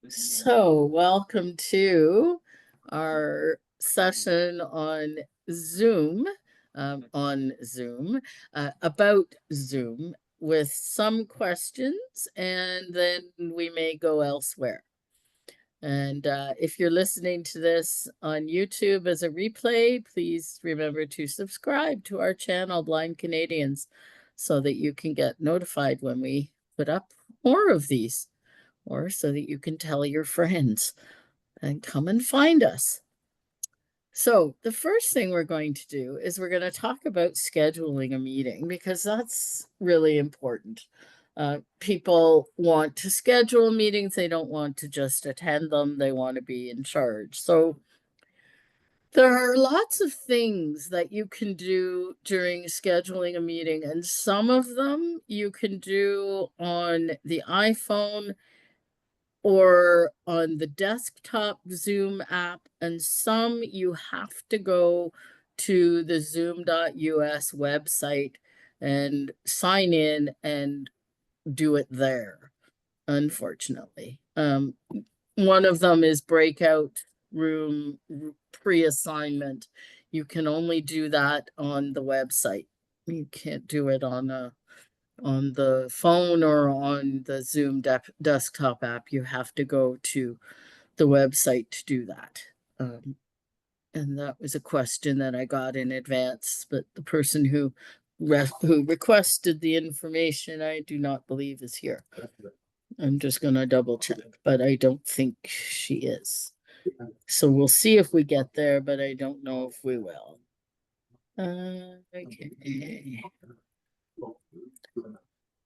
So, welcome to our session on Zoom, about Zoom with some questions, and then we may go elsewhere. And if you're listening to this on YouTube as a replay, please remember to subscribe to our channel, Blind Canadians, so that you can get notified when we put up more of these, or so that you can tell your friends and come and find us. So, the first thing we're going to do is we're going to talk about scheduling a meeting because that's really important. People want to schedule meetings, they don't want to just attend them, they want to be in charge. So, there are lots of things that you can do during scheduling a meeting, and some of them you can do on the iPhone or on the desktop Zoom app, and some you have to go to the zoom.us website and sign in and do it there, unfortunately. One of them is breakout room pre-assignment. You can only do that on the website. You can't do it on the phone or on the Zoom desktop app. You have to go to the website to do that. And that was a question that I got in advance, but the person who requested the information, I do not believe is here. I'm just going to double check, but I don't think she is. So we'll see if we get there, but I don't know if we will. Okay.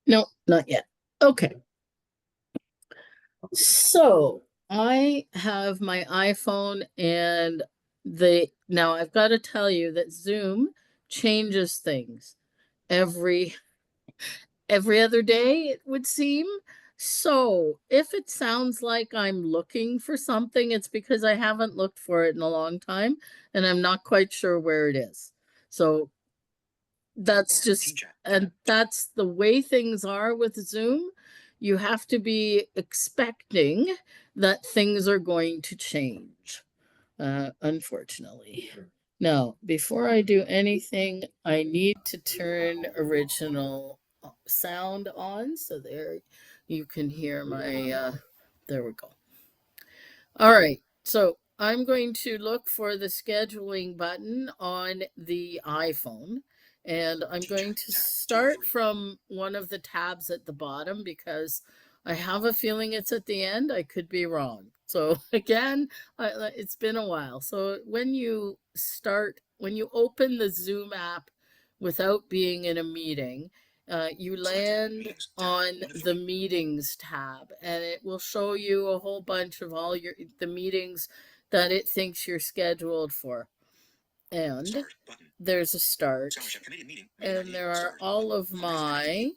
No, not yet. Okay. So I have my iPhone, and now I've got to tell you that Zoom changes things every other day, it would seem. So if it sounds like I'm looking for something, it's because I haven't looked for it in a long time and I'm not quite sure where it is. So that's the way things are with Zoom. You have to be expecting that things are going to change, unfortunately. Now, before I do anything, I need to turn original sound on, so there you can hear my, there we go. All right, so I'm going to look for the scheduling button on the iPhone, and I'm going to start from one of the tabs at the bottom because I have a feeling it's at the end. I could be wrong. So again, it's been a while. So when you open the Zoom app without being in a meeting, you land on the meetings tab, and it will show you a whole bunch of the meetings that it thinks you're scheduled for. And there's a start, and there are all of my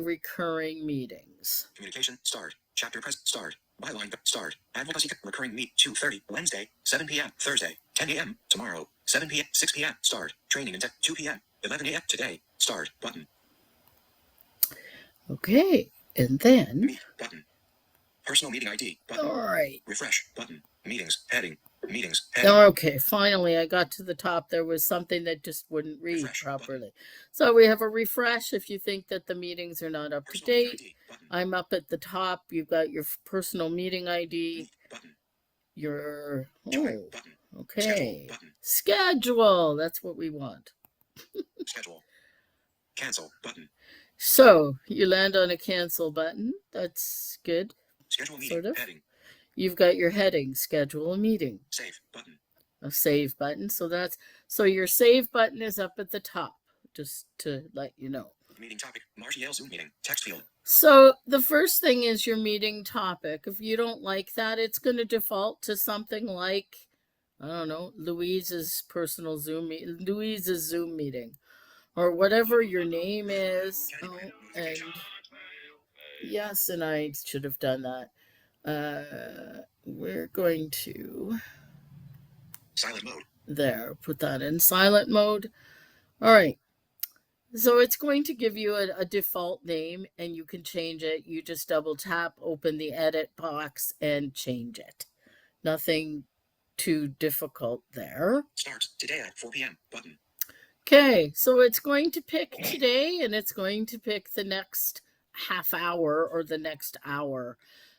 recurring meetings. Communication start. Chapter press start. Byline start. Advocacy recurring meet 2:30 Wednesday 7 p.m. Thursday 10 a.m. Tomorrow 7 p.m. 6 p.m. Start. Training and 2 p.m. 11 a.m. Today. Start button. Okay, and then meet button. Personal meeting ID button. All right. Refresh button. Meetings heading. Meetings heading. Okay, finally I got to the top. There was something that just wouldn't read refresh properly. Button. So we have a refresh if you think that the meetings are not up personal to date. I'm up at the top. You've got your personal meeting ID. Button. Your okay. Schedule, button. Schedule. That's what we want. Schedule. Cancel button. So you land on a cancel button. That's good. Schedule meeting sort of. Heading. You've got your heading, schedule a meeting. Save button. A save button. So your save button is up at the top, just to let you know. Meeting topic, Martial Zoom meeting, text field. So the first thing is your meeting topic. If you don't like that, it's going to default to something like, I don't know, Louise's Zoom meeting, or whatever your name is. Oh, and yes, and I should have done that. We're going to silent mode. There, put that in silent mode. All right. So it's going to give you a default name and you can change it. You just double tap, open the edit box and change it. Nothing too difficult there. Start today at 4 p.m. button. Okay, so it's going to pick today and it's going to pick the next half hour or the next hour.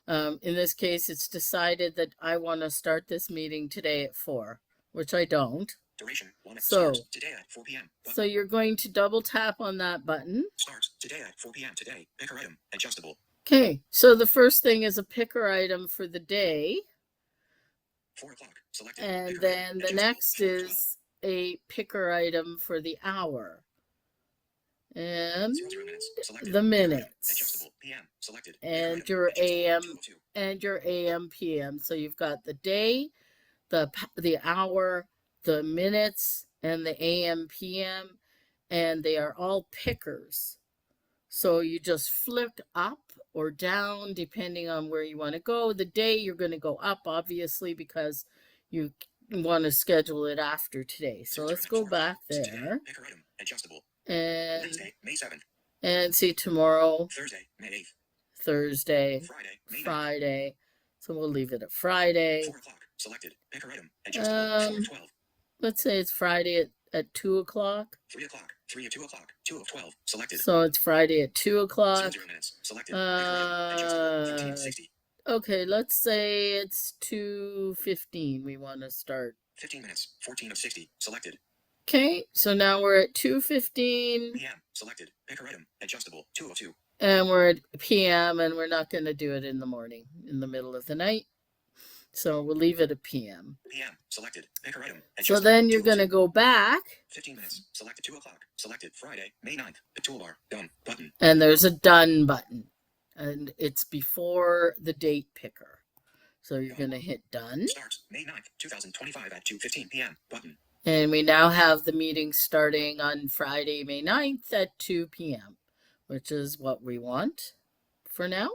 In this case, it's decided that I want to start this meeting today at 4, which I don't. Duration 1 So, start today at 4 p.m. button. So you're going to double tap on that button. Start today at 4 p.m. today. Picker item adjustable. Okay, so the first thing is a picker item for the day. 4 o'clock selected. And then the next is a picker item for the hour. And 0 minutes selected. the minutes. Adjustable PM selected. And your AM and your AM PM. So you've got the day, the hour, the minutes, and the AM PM, and they are all pickers. So you just flip up or down depending on where you want to go. The day you're going to go up, obviously, because you want to schedule it after today. So let's go back there. Picker item adjustable. And Wednesday, May 7th. And see tomorrow. Thursday, May 8th. Thursday. Friday, May 9th. Friday. So we'll leave it at Friday. 4 o'clock selected. Picker item adjustable. 12. Let's say it's Friday at 2 o'clock. 3 o'clock. 3 or 2 o'clock. 2 of 12 selected. So it's Friday at 2 o'clock. 0 minutes selected. Adjustable. 1560. Okay, let's say it's 2:15. We want to start. 15 minutes. 14 of 60 selected. Okay, so now we're at 2:15. PM selected. Picker item adjustable. 2 of 2. And we're at PM, and we're not going to do it in the morning, in the middle of the night. So we'll leave it at PM. PM selected. Picker item adjustable. So then you're going to go back. 15 minutes. Selected 2 o'clock. Selected Friday, May 9th. The toolbar. Done. Button. And there's a done button. And it's before the date picker. So you're going to hit done. Starts May 9th, 2025 at 2:15 p.m. Button. And we now have the meeting starting on Friday, May 9th at 2 p.m., which is what we want for now.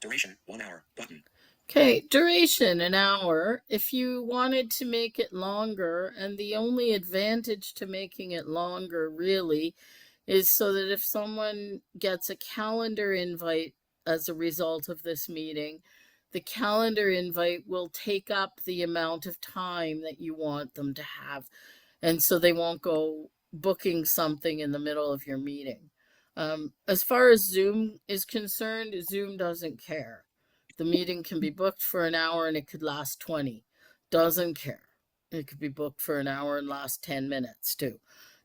Duration 1 hour. Button. Okay, duration an hour. If you wanted to make it longer, and the only advantage to making it longer really is so that if someone gets a calendar invite as a result of this meeting, the calendar invite will take up the amount of time that you want them to have. And so they won't go booking something in the middle of your meeting. As far as Zoom is concerned, Zoom doesn't care. The meeting can be booked for an hour and it could last 20. Doesn't care. It could be booked for an hour and last 10 minutes too.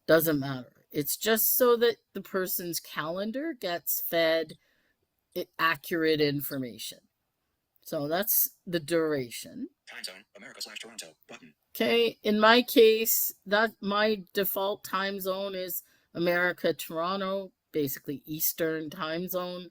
Doesn't matter. It's just so that the person's calendar gets fed accurate information. So that's the duration. Time zone, America/Toronto, button. Okay, in my case, that my default time zone is America, Toronto, basically Eastern time zone.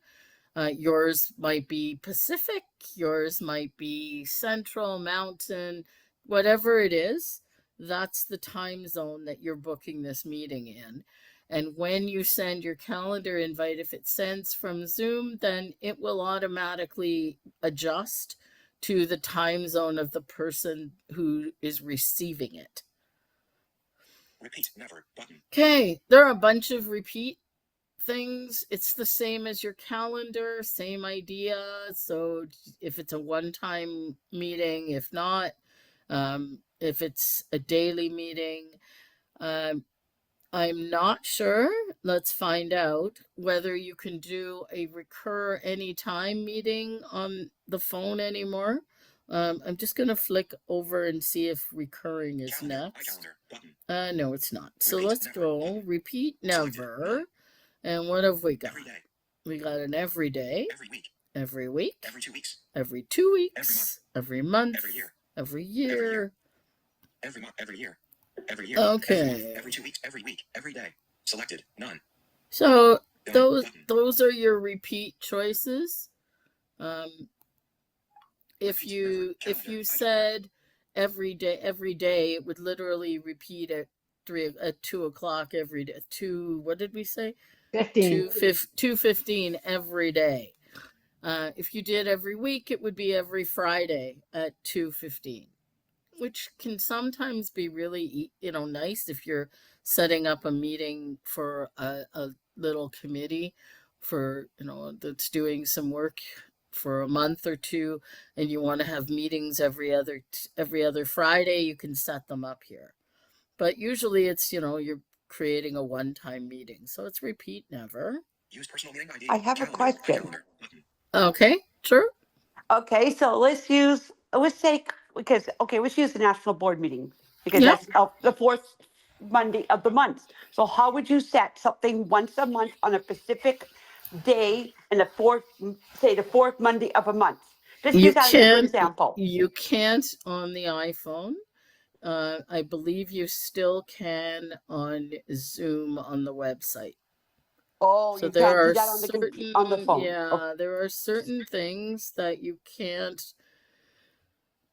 Yours might be Pacific, yours might be Central, Mountain, whatever it is, that's the time zone that you're booking this meeting in. And when you send your calendar invite, if it sends from Zoom, then it will automatically adjust to the time zone of the person who is receiving it. Repeat never button. Okay, there are a bunch of repeat things. It's the same as your calendar, same idea. So if it's a one-time meeting, if not, if it's a daily meeting, I'm not sure. Let's find out whether you can do a recur anytime meeting on the phone anymore. I'm just going to flick over and see if recurring is Calendar, next. iCalendar, No, it's not. So Repeat let's never. go repeat Selected. never. And what have we got? every day, We got an every day, every week, every week, every 2 weeks, every 2 weeks, every month, every year, every year. year. every month, every year, every year. Okay. Every month, every 2 weeks, every week, every day. Selected. None. So Done. those Button. those are your repeat choices. If Repeat you never. if Calendar, you iCalendar. said every day, it would literally repeat at 2 o'clock every day. What did we say? 15. 2:15 every day. If you did every week, it would be every Friday at 2:15, which can sometimes be really nice if you're setting up a meeting for a little committee for, that's doing some work for a month or two, and you want to have meetings every other Friday, you can set them up here. But usually it's, you're creating a one-time meeting. So it's repeat never. Use personal meeting ID. I have a Calendar. question. Calendar. Button. Okay, sure. Okay, so let's use the national board meeting because Yeah. that's the fourth Monday of the month. So how would you set something once a month on a specific day and the fourth Monday of a month? Just You use that as a good can example. you can't on the iPhone. I believe you still can on Zoom on the website. Oh, So you there can't do are that on the phone. yeah, there are certain things that you can't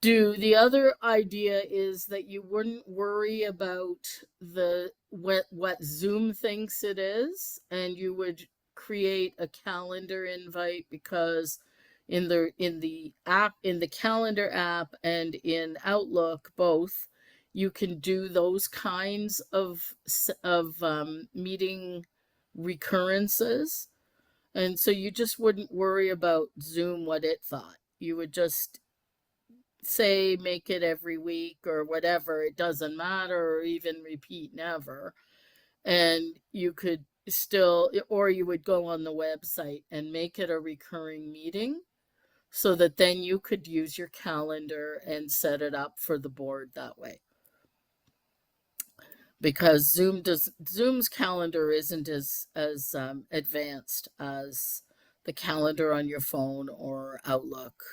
do. The other idea is that you wouldn't worry about what Zoom thinks it is, and you would create a calendar invite, because in the calendar app and in Outlook both, you can do those kinds of meeting recurrences, and so you just wouldn't worry about Zoom what it thought. You would just say make it every week or whatever, it doesn't matter, or even repeat never. And you could still, or you would go on the website and make it a recurring meeting, so that then you could use your calendar and set it up for the board that way. Because Zoom's calendar isn't as advanced as the calendar on your phone or Outlook.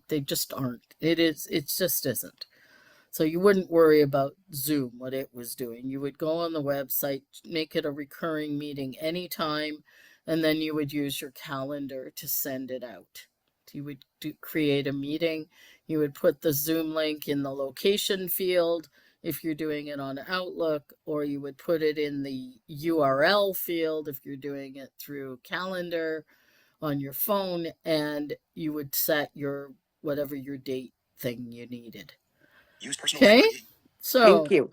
They just aren't. It just isn't. So you wouldn't worry about Zoom, what it was doing. You would go on the website, make it a recurring meeting anytime, and then you would use your calendar to send it out. You would create a meeting. You would put the Zoom link in the location field if you're doing it on Outlook, or you would put it in the URL field if you're doing it through Calendar on your phone, and you would set whatever your date thing you needed. Use personal meeting Okay, ID. so Thank you.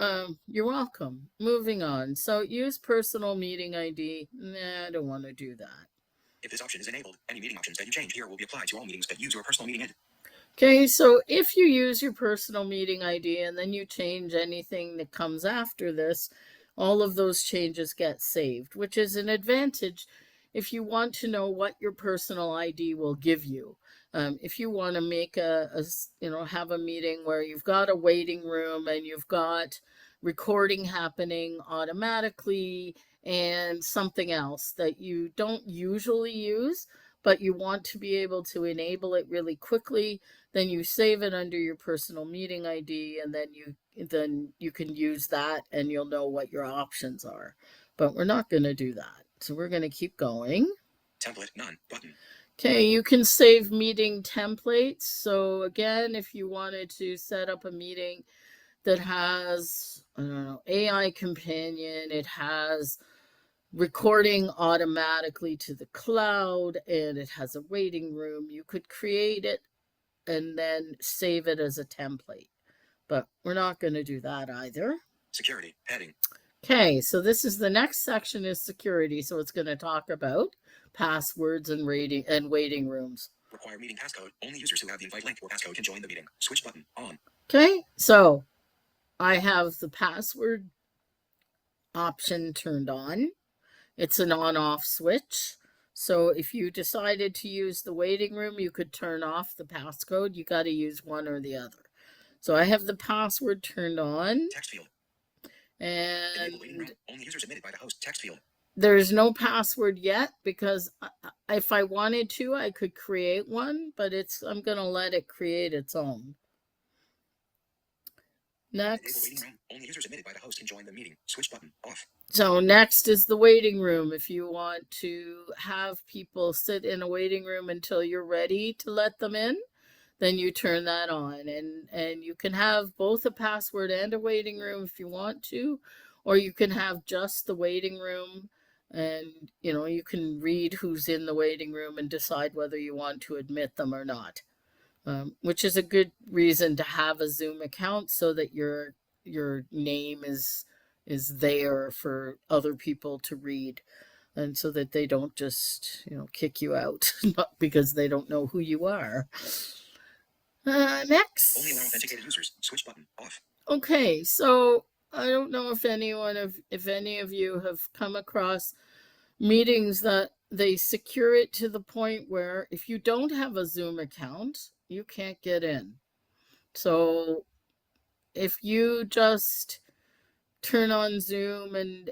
you're welcome. Moving on. So use personal meeting ID. Nah, I don't want to do that. If this option is enabled, any meeting options that you change here will be applied to all meetings that use your personal meeting ID. Okay, so if you use your personal meeting ID and then you change anything that comes after this, all of those changes get saved, which is an advantage if you want to know what your personal ID will give you. If you want to make have a meeting where you've got a waiting room and you've got recording happening automatically and something else that you don't usually use, but you want to be able to enable it really quickly, then you save it under your personal meeting ID, and then you can use that and you'll know what your options are. But we're not going to do that. So we're going to keep going. Template none button. Okay, you can save meeting templates. So again, if you wanted to set up a meeting that has, I don't know, AI companion, it has recording automatically to the cloud, and it has a waiting room, you could create it and then save it as a template. But we're not going to do that either. Security heading. Okay, so this is the next section is security. So it's going to talk about passwords and waiting rooms. Require meeting passcode. Only users who have the invite link or passcode can join the meeting. Switch button on. Okay, so I have the password option turned on. It's an on-off switch. So if you decided to use the waiting room, you could turn off the passcode. You got to use one or the other. So I have the password turned on. Text field. And only users admitted by the host. Text field. There's no password yet, because if I wanted to, I could create one, but I'm going to let it create its own. Next. Only users admitted by the host can join the meeting. Switch button off. So next is the waiting room. If you want to have people sit in a waiting room until you're ready to let them in, then you turn that on, and you can have both a password and a waiting room if you want to, or you can have just the waiting room, and you can read who's in the waiting room and decide whether you want to admit them or not, which is a good reason to have a Zoom account, so that your name is is there for other people to read, and so that they don't just, kick you out not because they don't know who you are. Only allow Next. authenticated users. Switch button off. Okay, so I don't know if any of you have come across meetings that they secure it to the point where if you don't have a Zoom account, you can't get in. So if you just turn on Zoom and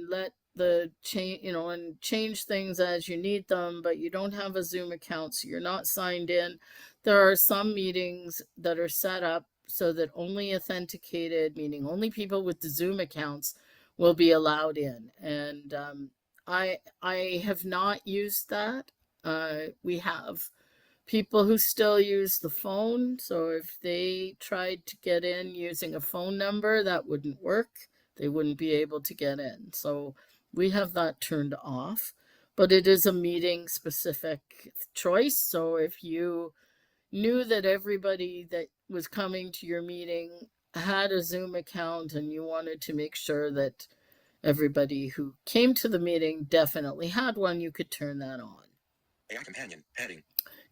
let the change, and change things as you need them, but you don't have a Zoom account, so you're not signed in. There are some meetings that are set up so that only authenticated, meaning only people with the Zoom accounts, will be allowed in. And I have not used that. We have people who still use the phone, so if they tried to get in using a phone number, that wouldn't work. They wouldn't be able to get in. So we have that turned off, but it is a meeting specific choice. So if you knew that everybody that was coming to your meeting had a Zoom account and you wanted to make sure that everybody who came to the meeting definitely had one, you could turn that on. AI companion heading.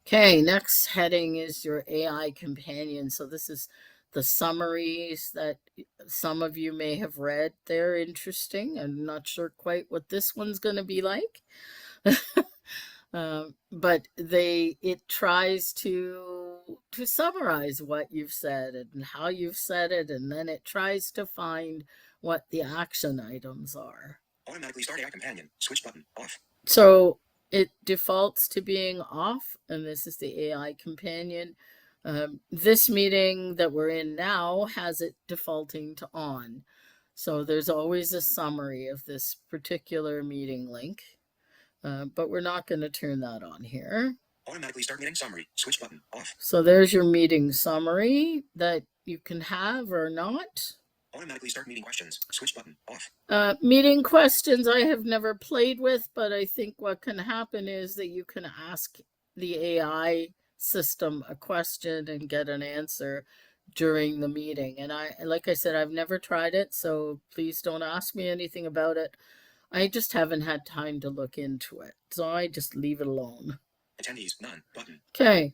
Okay, next heading is your AI companion. So this is the summaries that some of you may have read. They're interesting. I'm not sure quite what this one's going to be like. But it tries to summarize what you've said and how you've said it, and then it tries to find what the action items are. Automatically start AI companion. Switch button off. So it defaults to being off, and this is the AI companion. This meeting that we're in now has it defaulting to on. So there's always a summary of this particular meeting link, but we're not going to turn that on here. Automatically start meeting summary. Switch button off. So there's your meeting summary that you can have or not. Automatically start meeting questions. Switch button off. Meeting questions I have never played with, but I think what can happen is that you can ask the AI system a question and get an answer during the meeting. And like I said, I've never tried it, so please don't ask me anything about it. I just haven't had time to look into it, so I just leave it alone. Attendees, none, button. Okay.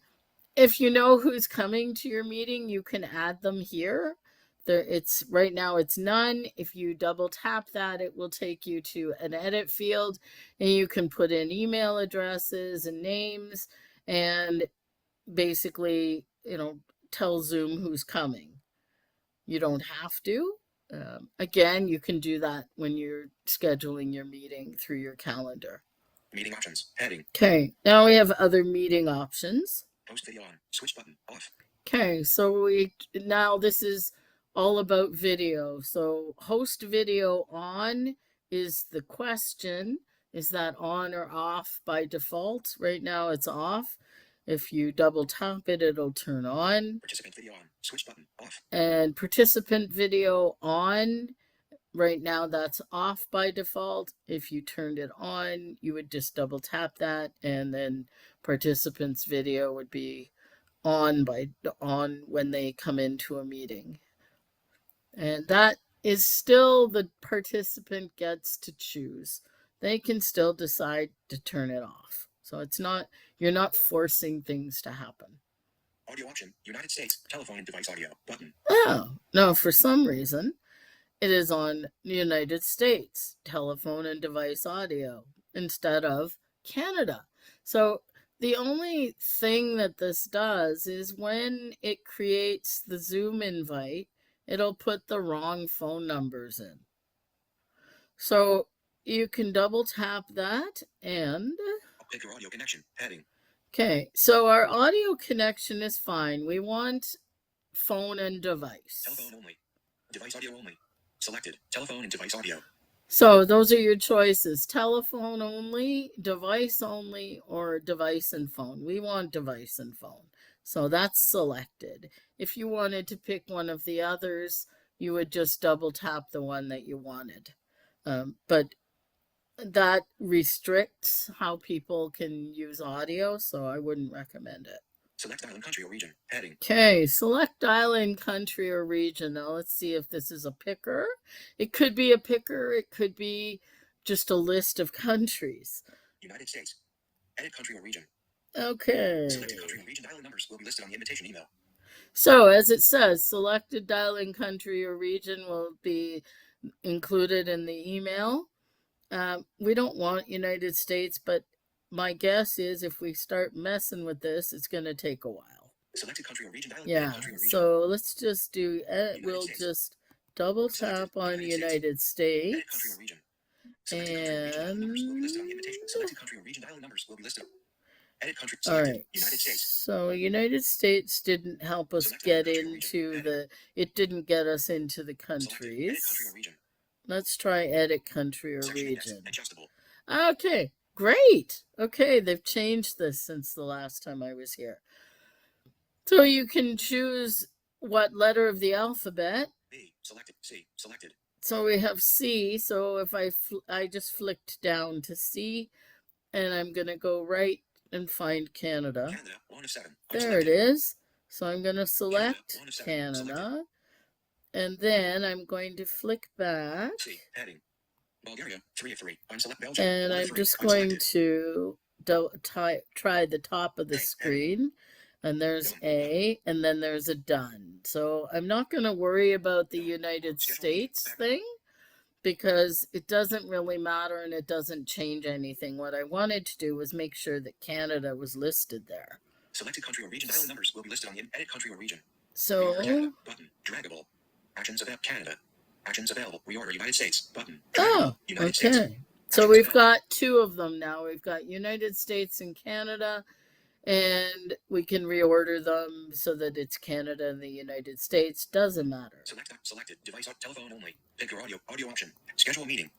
If you know who's coming to your meeting, you can add them here. Right now it's none. If you double tap that, it will take you to an edit field, and you can put in email addresses and names and basically, tell Zoom who's coming. You don't have to. Again, you can do that when you're scheduling your meeting through your calendar. Meeting options heading. Okay, now we have other meeting options. Host video on. Switch button off. Okay, so now this is all about video. So host video on is the question. Is that on or off by default? Right now it's off. If you double tap it, it'll turn on. Participant video on. Switch button off. And participant video on, right now that's off by default. If you turned it on, you would just double tap that, and then participants video would be on when they come into a meeting. And that is still the participant gets to choose. They can still decide to turn it off. So you're not forcing things to happen. Audio option, United States, telephone and device audio, button. Oh, no, for some reason, it is on United States, telephone and device audio, instead of Canada. So the only thing that this does is when it creates the Zoom invite, it'll put the wrong phone numbers in. So you can double tap that and... Pick your audio connection, heading. Okay, so our audio connection is fine. We want phone and device. Telephone only. Device audio only. Selected. Telephone and device audio. So those are your choices. Telephone only, device only, or device and phone. We want device and phone. So that's selected. If you wanted to pick one of the others, you would just double tap the one that you wanted. But that restricts how people can use audio, so I wouldn't recommend it. Select island, country, or region. Heading. Okay, select island, country, or region. Now let's see if this is a picker. It could be a picker. It could be just a list of countries. United States. Edit country or region. Okay. Selected country and region dial numbers will be listed on the invitation email. So as it says, selected dialing country or region will be included in the email. We don't want United States, but my guess is if we start messing with this, it's going to take a while. Selected country or region dial. Yeah, country or region. so let's just do, we'll States. just double tap on United Edit country States. or region. Selected country and region dial numbers will be listed on the invitation. And Selected country or region dial numbers will be listed. Edit country. all Selected. right, United States. so United States didn't help us Select get country or into region. the, it didn't get us into the Selected. Edit country or countries. region. Let's try edit country or Section index. region. Adjustable. Okay, great. Okay, they've changed this since the last time I was here. So you can choose what letter of the alphabet. B. Selected. C. Selected. So we have C. So if I just flicked down to C, and I'm going to go right and find Canada. Canada. 1 of 7. There it is. So I'm going to Canada. select 1 of 7. Canada. And then I'm going to flick back. C. Heading. Bulgaria. 3 of 3. Unselect Belgium. And 1 of I'm 3. just going Unselected. to try the top of the screen. And there's A, and then there's a done. So I'm not going to worry about the United States thing because it doesn't really matter and it doesn't change anything. What I wanted to do was make sure that Canada was listed there. Selected country or region dial numbers will be listed on the edit country or region. So, Canada button. Draggable. Actions available. Canada. Actions available. Reorder United States button. oh, United States. okay. So we've got two of them now. We've got United States and Canada, and we can reorder them so that it's Canada and the United States. Doesn't matter. Selected device telephone only. Pick your audio option. Schedule meeting.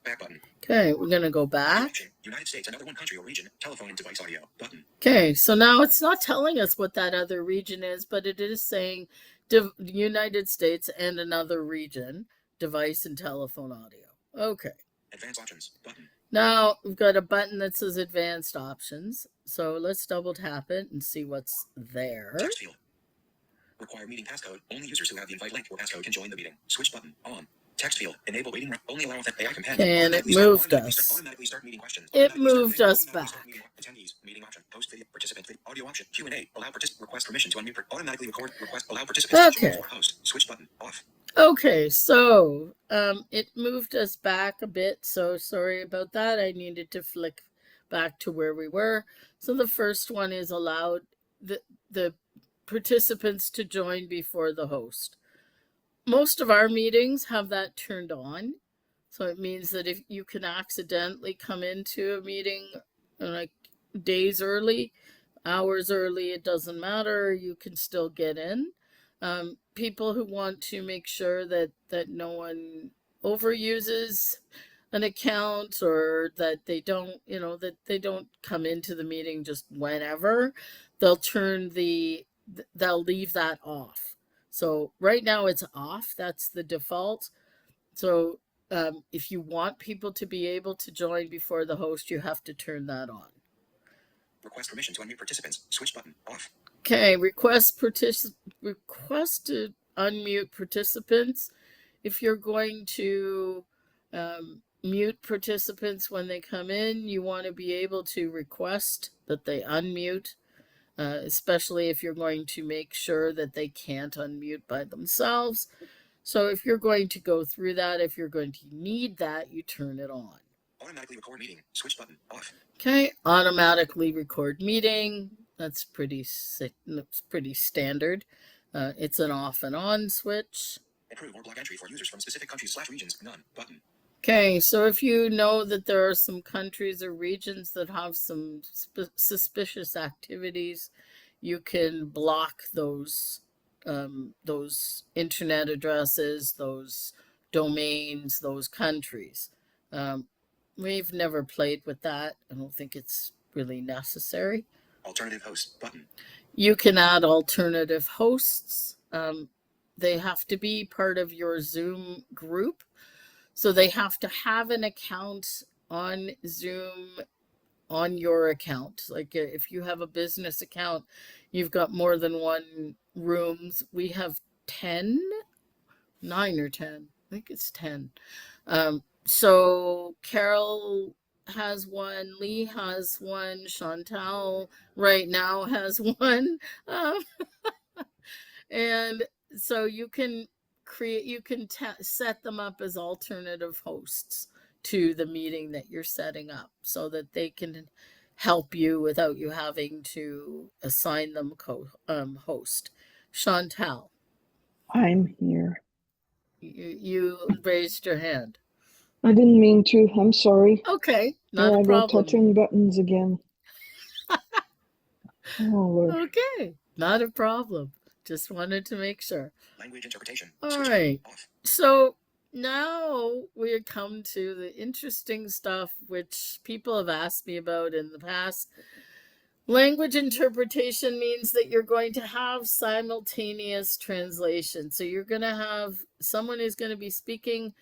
Back button. Okay, we're gonna go back. United States, another one country or region. Telephone and device audio button. Okay, so now it's not telling us what that other region is, but it is saying United States and another region, device and telephone audio. Okay. Advanced options button. Now we've got a button that says advanced options. So let's double tap it and see what's there. Text field. Require meeting passcode. Only users who have the invite link or passcode can join the meeting. Switch button on. Text field. Enable waiting room. Only allow that AI companion. And it moved us. Automatically start meeting questions. It moved us back. Attendees. Meeting option. Post video. Participant. Audio option. Q&A. Allow participant. Request permission to unmute. Automatically record. Request. Allow participants to join before host. Switch button. Off. Okay, so it moved us back a bit. So sorry about that. I needed to flick back to where we were. So the first one is allowed the participants to join before the host. Most of our meetings have that turned on. So it means that if you can accidentally come into a meeting like days early, hours early, it doesn't matter, you can still get in. People who want to make sure that no one overuses an account or that they don't, that they don't come into the meeting just whenever, they'll leave that off. So right now it's off. That's the default. So if you want people to be able to join before the host, you have to turn that on. Request permission to unmute participants. Switch button. Off. Okay, request to unmute participants. If you're going to mute participants when they come in, you want to be able to request that they unmute, especially if you're going to make sure that they can't unmute by themselves. So if you're going to go through that, if you're going to need that, you turn it on. Automatically record meeting. Switch button. Off. Okay, automatically record meeting. That's pretty standard. It's an off and on switch. Approve or block entry for users from specific countries/regions. None button. Okay, so if you know that there are some countries or regions that have some suspicious activities, you can block those internet addresses, those domains, those countries. We've never played with that. I don't think it's really necessary. Alternative host button. You can add alternative hosts. They have to be part of your Zoom group. So they have to have an account on Zoom on your account. Like if you have a business account, you've got more than one rooms. We have 10, 9 or 10. I think it's 10. So Carol has one, Lee has one, Chantal right now has one. Um, and so you can set them up as alternative hosts to the meeting that you're setting up so that they can help you without you having to assign them host. Chantal, I'm here. you raised your hand. I didn't mean to. I'm sorry. Okay, not Here a I go problem. touching buttons again. Oh, Lord. Okay, not a problem. Just wanted to make sure. Language interpretation. All Switch right. button off. So now we come to the interesting stuff which people have asked me about in the past. Language interpretation means that you're going to have simultaneous translation. So you're going to have someone who's going to be speaking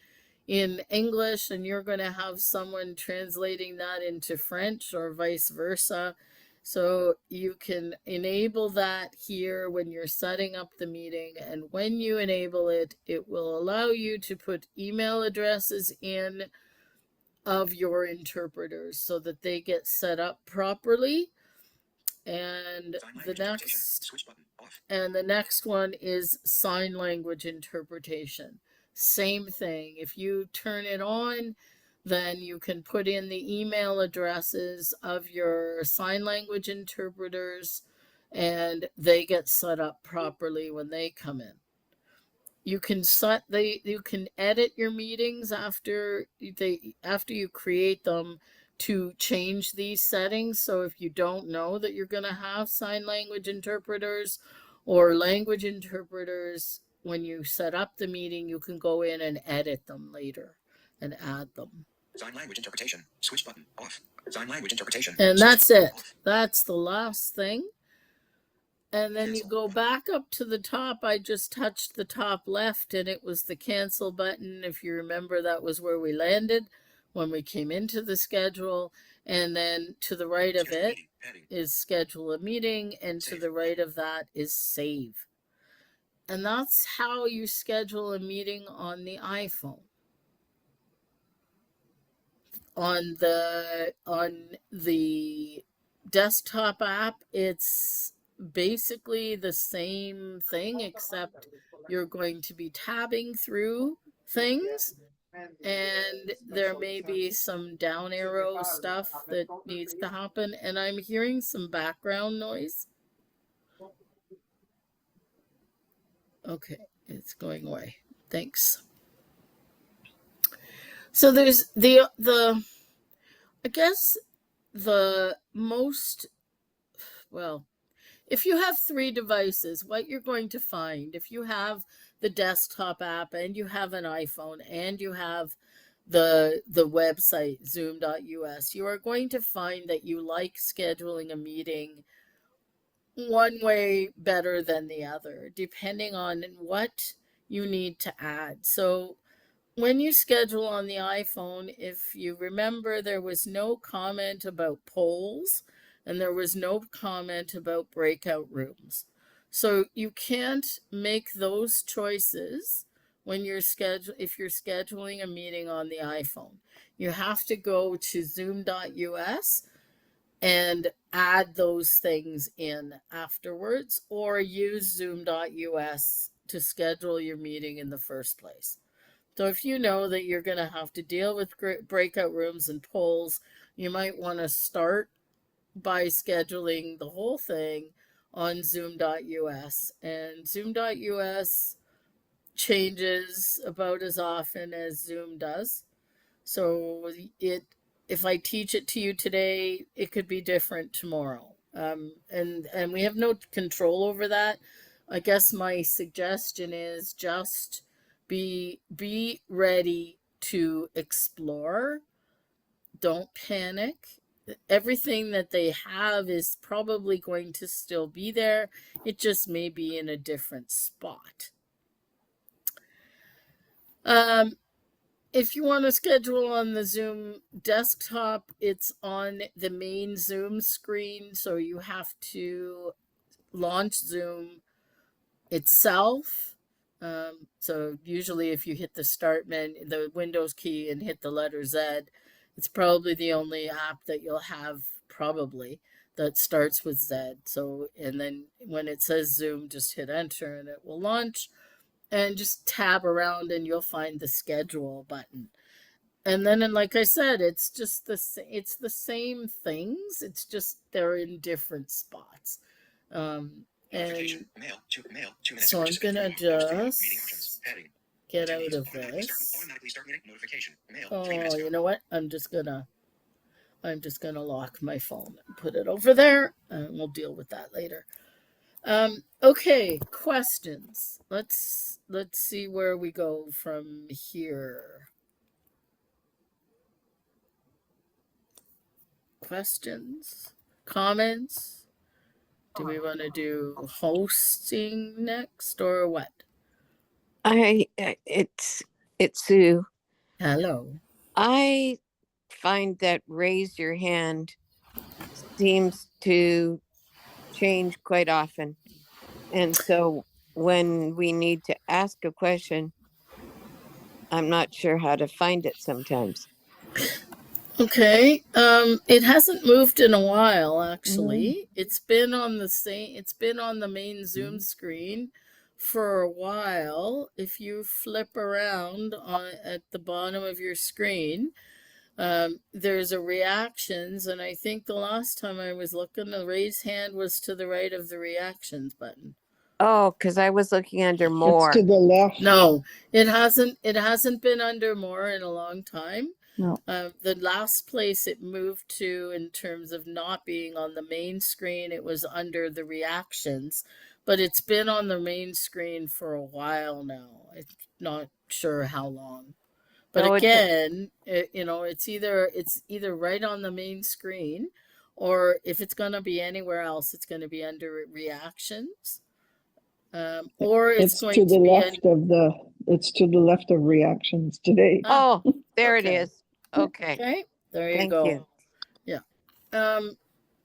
in English and you're going to have someone translating that into French or vice versa. So you can enable that here when you're setting up the meeting. And when you enable it, it will allow you to put email addresses in of your interpreters so that they get set up properly. And Sign the language interpretation. next Switch button off. and the next one is sign language interpretation. Same thing. If you turn it on, then you can put in the email addresses of your sign language interpreters and they get set up properly when they come in. You can edit your meetings after you create them to change these settings. So if you don't know that you're going to have sign language interpreters or language interpreters, when you set up the meeting, you can go in and edit them later and add them. Sign language interpretation. Switch button off. Sign language interpretation. And Switch that's button it. off. That's the last thing. And then you Cancel go button. back up to the top. I just touched the top left and it was the cancel button. If you remember, that was where we landed when we came into the schedule. And then to the right of Schedule it meeting. Heading. is schedule a meeting, and to Save. the right of that is save. And that's how you schedule a meeting on the iPhone. On the desktop app, it's basically the same thing, except you're going to be tabbing through things and there may be some down arrow stuff that needs to happen. And I'm hearing some background noise. Okay, it's going away. Thanks. So there's I guess the most, well, if you have 3 devices, what you're going to find, if you have the desktop app and you have an iPhone and you have the website zoom.us, you are going to find that you like scheduling a meeting one way better than the other, depending on what you need to add. So when you schedule on the iPhone, if you remember, there was no comment about polls and there was no comment about breakout rooms. So you can't make those choices when if you're scheduling a meeting on the iPhone. You have to go to zoom.us and add those things in afterwards, or use zoom.us to schedule your meeting in the first place. So if you know that you're going to have to deal with breakout rooms and polls, you might want to start by scheduling the whole thing on zoom.us. And zoom.us changes about as often as Zoom does. So if I teach it to you today, it could be different tomorrow. And we have no control over that. I guess my suggestion is just be ready to explore. Don't panic. Everything that they have is probably going to still be there. It just may be in a different spot. if you want to schedule on the Zoom desktop, it's on the main Zoom screen. So you have to launch Zoom itself. So usually if you hit the start menu, the Windows key and hit the letter Z, it's probably the only app that you'll have probably that starts with Z. So, and then when it says Zoom, just hit enter and it will launch, and just tab around and you'll find the schedule button. And then, and like I said, it's just it's the same things. It's just they're in different spots. Notification. And Mail. Mail. 2 minutes. so I'm Participant gonna three. Notes 3. Meeting options. just Heading. get out Attendees. of Automatically start. this. Automatically start meeting. Notification. Mail. 3 minutes Oh, ago. you know what? I'm just gonna lock my phone and put it over there, and we'll deal with that later. Okay, questions. Let's see where we go from here. Questions, comments? Do we want to do hosting next or what? It's Sue. Hello. I find that raise your hand seems to change quite often. And so when we need to ask a question, I'm not sure how to find it sometimes. Okay. It hasn't moved in a while, actually. It's been on the main Zoom screen for a while. If you flip around at the bottom of your screen, there's a reactions, and I think the last time I was looking, the raise hand was to the right of the reactions button. Oh, because I was looking under more. It's to the left. No, it hasn't been under more in a long time. No. The last place it moved to in terms of not being on the main screen, it was under the reactions, but it's been on the main screen for a while now. I'm not sure how long. But Oh, again, it's either right on the main screen, or if it's going to be anywhere else, it's going to be under reactions. Or it's going to the to be left it's to the left of reactions today. Oh, there okay. it is. Okay. Okay, there you Thank go. you. Yeah.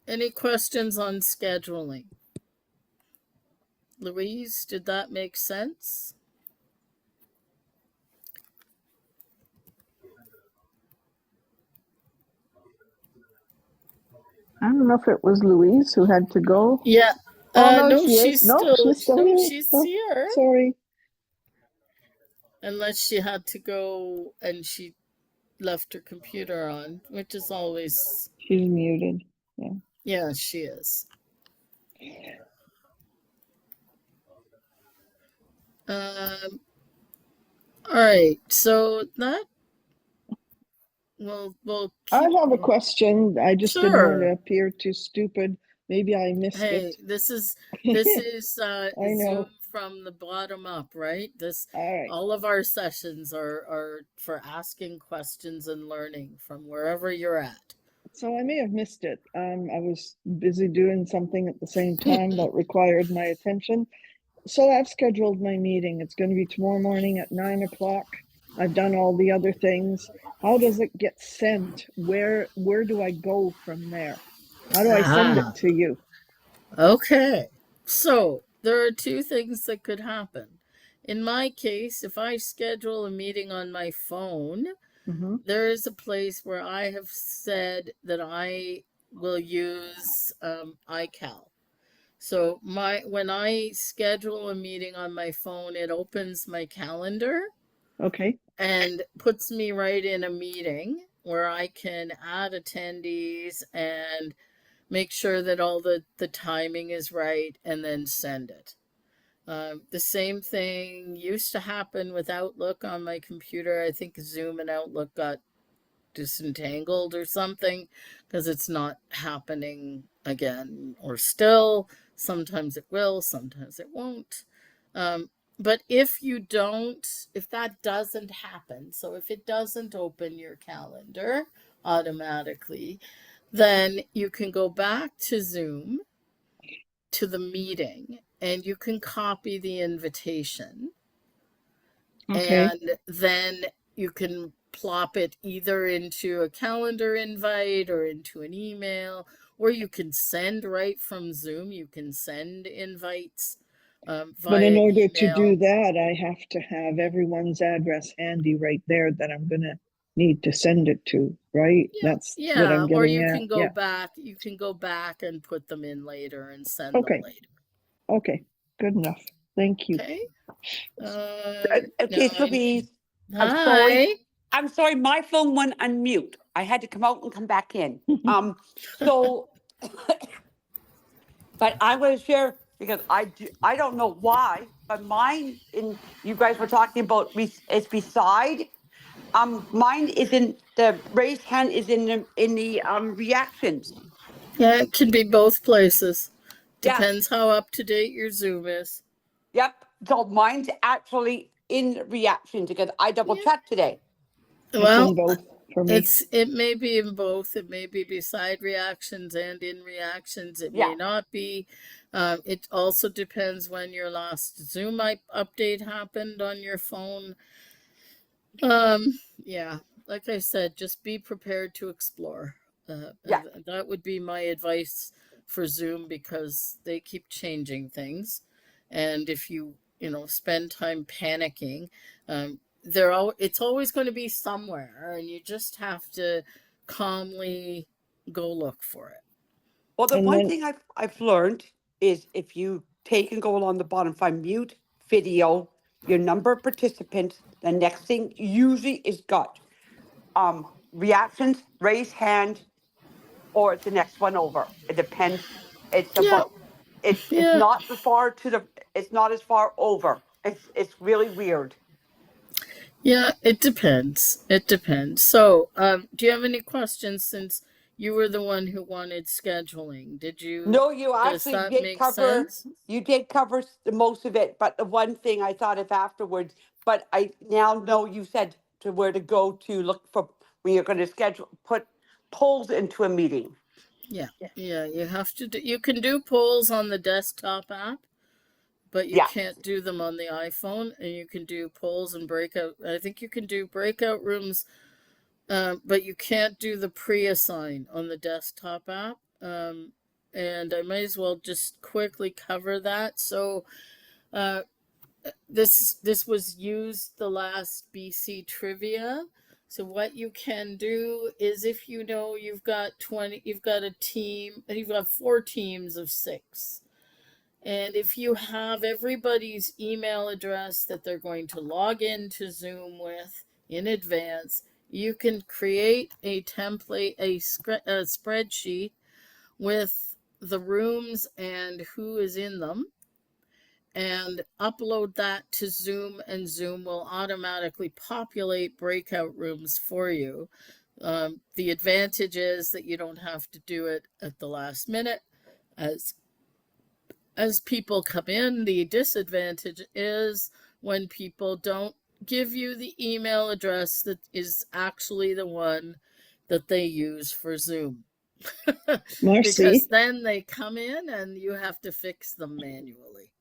Any questions on scheduling? Louise, did that make sense? I don't know if it was Louise who had to go. Yeah. Oh, no, she she's is. No, still she's still here. she's Oh, here. Sorry. Unless she had to go and she left her computer on, which is always. She's muted. Yeah, she is. All right, so that we'll I keep. have a question. I just didn't want to Sure. appear too stupid. Maybe I missed Hey, it. this is I know. Zoom from the bottom up, right? All right. All of our sessions are for asking questions and learning from wherever you're at. So I may have missed it. I was busy doing something at the same time that required my attention. So I've scheduled my meeting. It's going to be tomorrow morning at 9 o'clock. I've done all the other things. How does it get sent? Where do I go from there? How do I send it to you? Okay. So there are two things that could happen. In my case, if I schedule a meeting on my phone, there is a place where I have said that I will use iCal. So when I schedule a meeting on my phone, it opens my calendar. Okay. And puts me right in a meeting where I can add attendees and make sure that all the timing is right and then send it. The same thing used to happen with Outlook on my computer. I think Zoom and Outlook got disentangled or something because it's not happening again, or still. Sometimes it will, sometimes it won't. But if that doesn't happen, so if it doesn't open your calendar automatically, then you can go back to Zoom, to the meeting, and you can copy the invitation. Okay. And then you can plop it either into a calendar invite or into an email, or you can send right from Zoom. You can send invites But in via order to do email. that, I have to have everyone's address handy right there that I'm gonna need to send it to, right? Yeah, That's what yeah. I'm Or getting you at. can go Yeah. back. You can go back and put them in later and send them Okay. later. Okay. Good enough. Thank you. Okay. Okay, Now so I'm sorry. hi. I'm sorry, my phone went unmute. I had to come out and come back in. So, but I'm going to share because I don't know why, but mine you guys were talking about it's beside. Mine is in the raised hand is in the reactions. Yeah, it can be both places. Yes. Depends how up to date your Zoom is. Yep. So mine's actually in reactions because I double Yeah. checked today. It's in Well, both for me. it may be in both. It may be beside reactions and in reactions. It Yeah. may not be. It also depends when your last Zoom update happened on your phone. Yeah, like I said, just be prepared to explore. Yeah. That would be my advice for Zoom because they keep changing things. And if you spend time panicking, it's always going to be somewhere, and you just have to calmly go look for it. Well, the And one then, thing I've learned is if you take and go along the bottom, find mute video, your number of participants, the next thing usually is got reactions, raise hand, or the next one over. It depends. It's Yeah, about it's yeah. not the far to the it's not as far over. It's really weird. Yeah, it depends. It depends. So, do you have any questions since you were the one who wanted scheduling? No, you Does actually that did make cover, sense? you did cover the most of it, but the one thing I thought of afterwards, but I now know you said to where to go to look for when you're going to put polls into a meeting. Yeah. Yeah, you can do polls on the desktop app, but you Yeah. can't do them on the iPhone, and you can do polls and breakout. I think you can do breakout rooms, but you can't do the pre-assign on the desktop app. And I might as well just quickly cover that. So, uh, this was used the last BC trivia. So what you can do is if you've got a team, you've got 4 teams of 6. And if you have everybody's email address that they're going to log into Zoom with in advance, you can create a template, a spreadsheet with the rooms and who is in them, and upload that to Zoom, and Zoom will automatically populate breakout rooms for you. The advantage is that you don't have to do it at the last minute as people come in. The disadvantage is when people don't give you the email address that is actually the one that they use for Zoom. Because Marcy, then they come in and you have to fix them manually.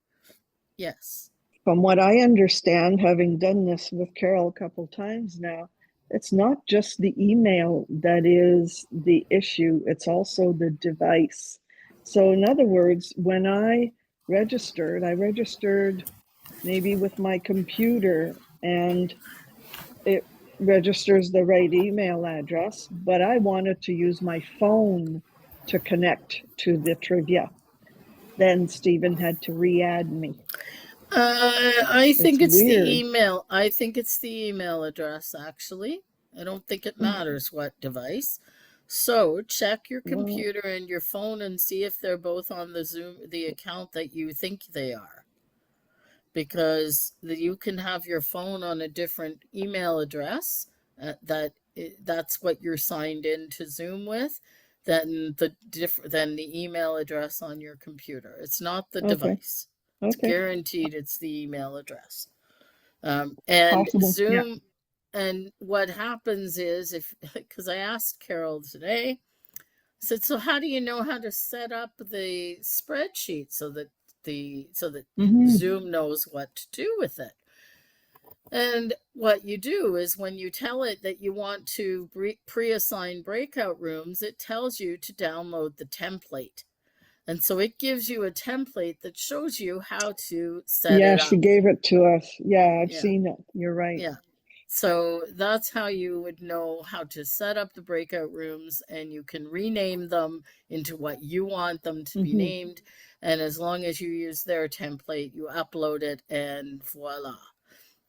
Yes. from what I understand, having done this with Carol a couple times now, it's not just the email that is the issue, it's also the device. So, in other words, when I registered maybe with my computer and it registers the right email address, but I wanted to use my phone to connect to the trivia. Then Stephen had to re-add me. I think It's it's the weird. email. I think it's the email address, actually. I don't think it matters what device. So check your Well, computer and your phone and see if they're both on the account that you think they are. Because you can have your phone on a different email address that's what you're signed into Zoom with than the email address on your computer. It's not the okay, device. It's okay, guaranteed it's the email address. And possible. Yeah. Zoom, and what happens is because I asked Carol today, I said, so how do you know how to set up the spreadsheet so that Mm-hmm. Zoom knows what to do with it? And what you do is when you tell it that you want to pre-assign breakout rooms, it tells you to download the template. And so it gives you a template that shows you how to set Yeah, it she up. gave it to us. Yeah, I've Yeah. seen it. You're right. Yeah. So that's how you would know how to set up the breakout rooms, and you can rename them into what you want them to be Mhm. named. And as long as you use their template, you upload it and voila.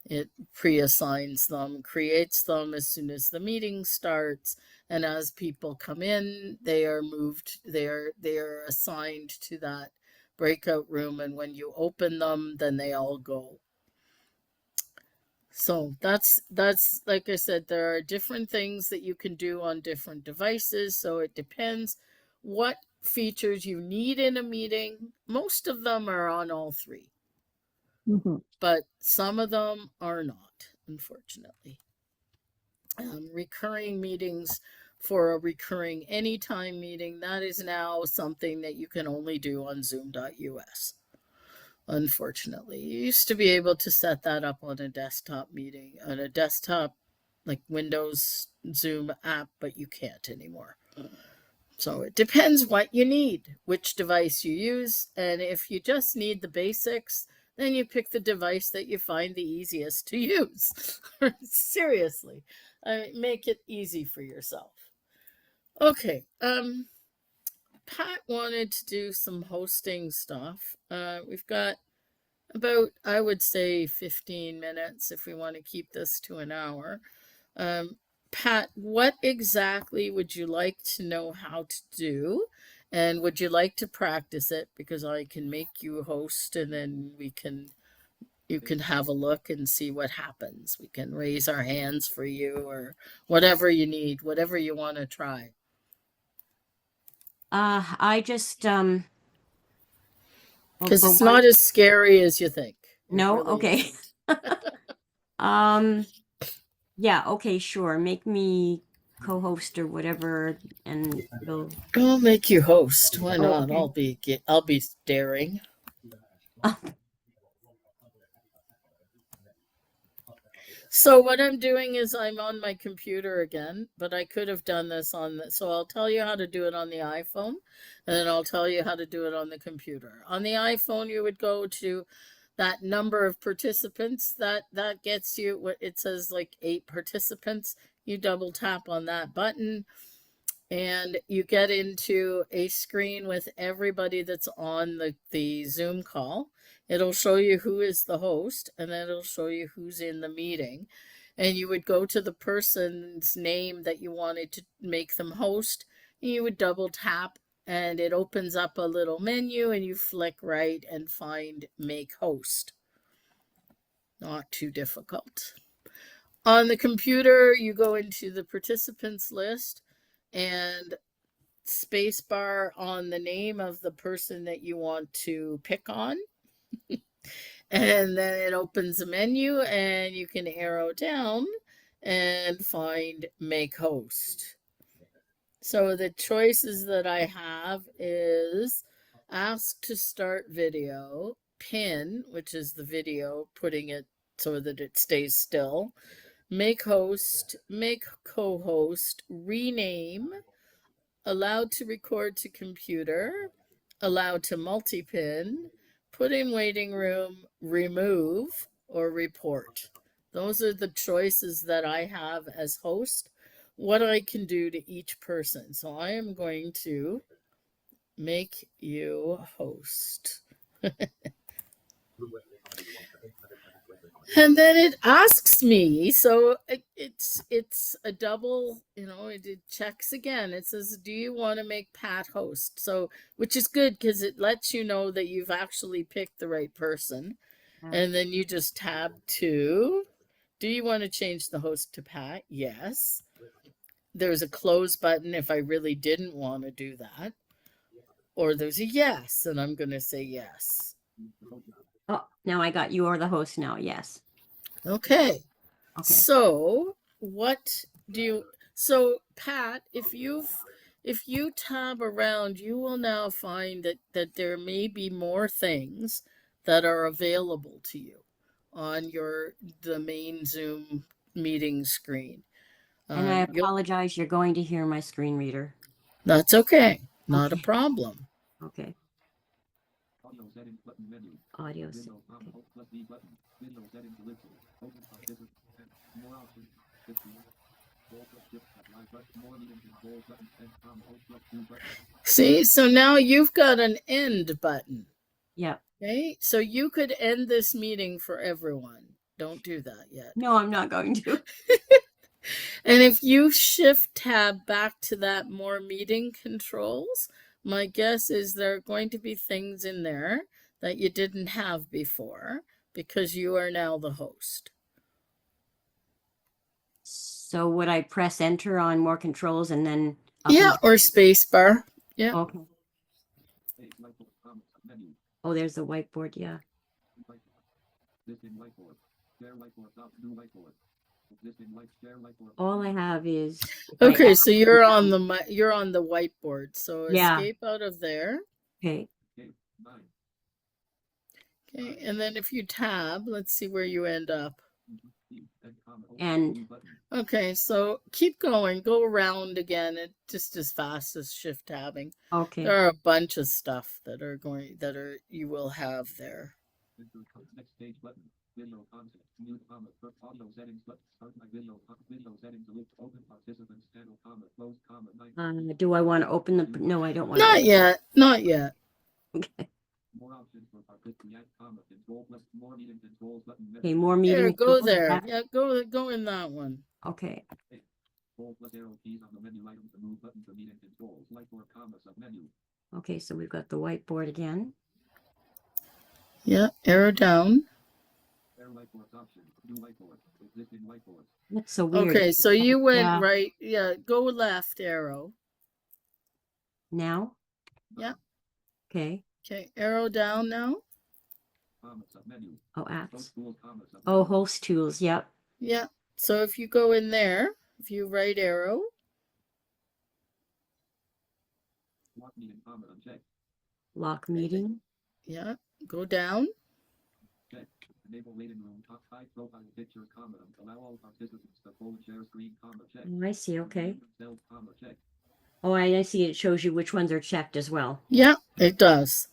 It pre-assigns them, creates them as soon as the meeting starts, and as people come in, they are moved, they are assigned to that breakout room, and when you open them, then they all go. So that's like I said, there are different things that you can do on different devices, so it depends what features you need in a meeting. Most of them are on all three, Mhm. but some of them are not, unfortunately. Recurring meetings for a recurring anytime meeting, that is now something that you can only do on zoom.us. Unfortunately, you used to be able to set that up on a desktop meeting, on a desktop like Windows Zoom app, but you can't anymore. So it depends what you need, which device you use, and if you just need the basics, then you pick the device that you find the easiest to use. Seriously, make it easy for yourself. Okay, Pat wanted to do some hosting stuff. We've got about, I would say, 15 minutes if we want to keep this to an hour. Pat, what exactly would you like to know how to do? And would you like to practice it? Because I can make you a host, and then you can have a look and see what happens. We can raise our hands for you, or whatever you need, whatever you want to try. I just well, Because for it's one, not as scary as you think. It no, really okay. isn't. Yeah, okay, sure. Make me co-host or whatever, and we'll. I'll make you host. Why Oh, not? okay. I'll be daring. So what I'm doing is I'm on my computer again, but I could have done this on the, so I'll tell you how to do it on the iPhone, and then I'll tell you how to do it on the computer. On the iPhone, you would go to that number of participants that gets you what it says, like 8 participants. You double tap on that button, and you get into a screen with everybody that's on the Zoom call. It'll show you who is the host, and then it'll show you who's in the meeting. And you would go to the person's name that you wanted to make them host, and you would double tap, and it opens up a little menu, and you flick right and find make host. Not too difficult. On the computer, you go into the participants list and spacebar on the name of the person that you want to pick on. And then it opens a menu, and you can arrow down and find make host. So the choices that I have is ask to start video, pin, which is the video, putting it so that it stays still, make host, make co-host, rename, allowed to record to computer, allowed to multi-pin, put in waiting room, remove, or report. Those are the choices that I have as host, what I can do to each person. So I am going to make you host. And then it asks me, so it's a double, it checks again. It says, do you want to make Pat host? So, which is good because it lets you know that you've actually picked the right person. And then you just tab to, do you want to change the host to Pat? Yes. There's a close button if I really didn't want to do that. Or there's a yes, and I'm going to say yes. Oh, now I got you are the host now. Yes. Okay. Okay. So what do you, so Pat, if you tab around, you will now find that there may be more things that are available to you. on the main Zoom meeting screen. And I You'll- apologize, you're going to hear my screen reader. That's okay. Not a Okay. problem. Okay. Audio settings button menu. Audio. Window Okay. Alt plus V button. Video settings ellipsis. Open participant. And more options. 15. Control plus shift tab live button. More meeting control button. And Alt plus 2 button. See, so now you've got an end button. Yep. Okay, so you could end this meeting for everyone. Don't do that yet. No, I'm not going to. And if you shift tab back to that more meeting controls, my guess is there are going to be things in there that you didn't have before because you are now the host. So would I press enter on more controls and then up Yeah, or space bar. Yeah. Okay. Page whiteboard. Comments. Menu. Oh, there's the whiteboard. Yeah. Whiteboard. Existing whiteboard. Share whiteboard. Top new whiteboard. Existing share whiteboard. All I have is. if I Okay, add- so you're on the whiteboard. So Yeah. escape out of there. Okay. Okay. 9. Okay, and then if you tab, let's see where you end up. And comment. Alt And- plus V button. Okay, so keep going, go around again, just as fast as shift tabbing. Okay. There are a bunch of stuff you will have there. Enter next page button. Video content. Mute comment. Audio settings button. Start my video. Video settings ellipsis. Open participants channel comment. Close comment. 9. Do I want to open the? No, I don't want. Not yet, not yet. Okay. More options for participant. Add comment. Control plus more meeting controls button. Okay. More meeting. There, go controls, there. that- Yeah, go in that one. Okay. Control plus arrow keys on the menu items to move button to meeting controls. Whiteboard comma submenu. Okay. So we've got the whiteboard again. Yeah, arrow down. Share whiteboards option. New whiteboard. Existing whiteboard. That's so weird. Okay, so you went Yeah. right. Yeah, go left arrow. Now. Yeah. Okay. Okay, arrow down now. Comma submenu. Oh, apps. Host tools comma submenu. Oh, host tools. Yep. Yeah. So if you go in there, if you right arrow, Lock meeting comma unchecked. Lock meeting. yeah, go down. Check. Enable waiting room top high profile picture comma. Allow all participants to full share screen comma check. Oh, I see. Okay. Self comma check. Oh, I see. It shows you which ones are checked as well. Yeah, it does.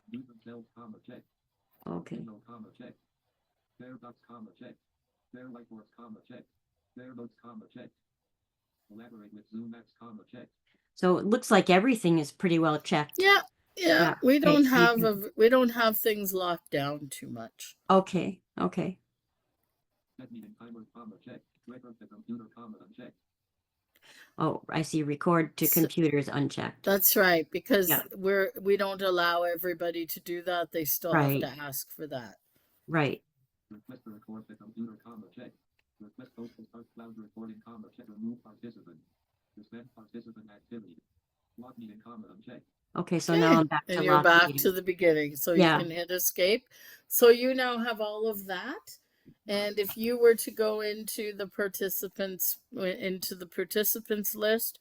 Use themselves comma check. Okay. Window comma check. Share docs comma check. Share whiteboards comma check. Share notes comma check. Collaborate with Zoom apps comma check. So it looks like everything is pretty well checked. Yeah, Yeah, we don't so you have can- we don't have things locked down too much. Okay. Okay. Set meeting timer comma check. Record to computer comma unchecked. Oh, I see. Record to So- computers unchecked. That's right, because Yeah. we don't allow everybody to do that. They still Right. have to ask for that. Right. Request to record to computer comma check. Request host to start cloud recording comma check. Remove participant. Suspend participant activity. Lock meeting comma unchecked. Okay. So Okay, now I'm back and to you're lock back meeting. to the beginning, so Yeah. you can hit escape. So you now have all of that. And if you were to go into the participants list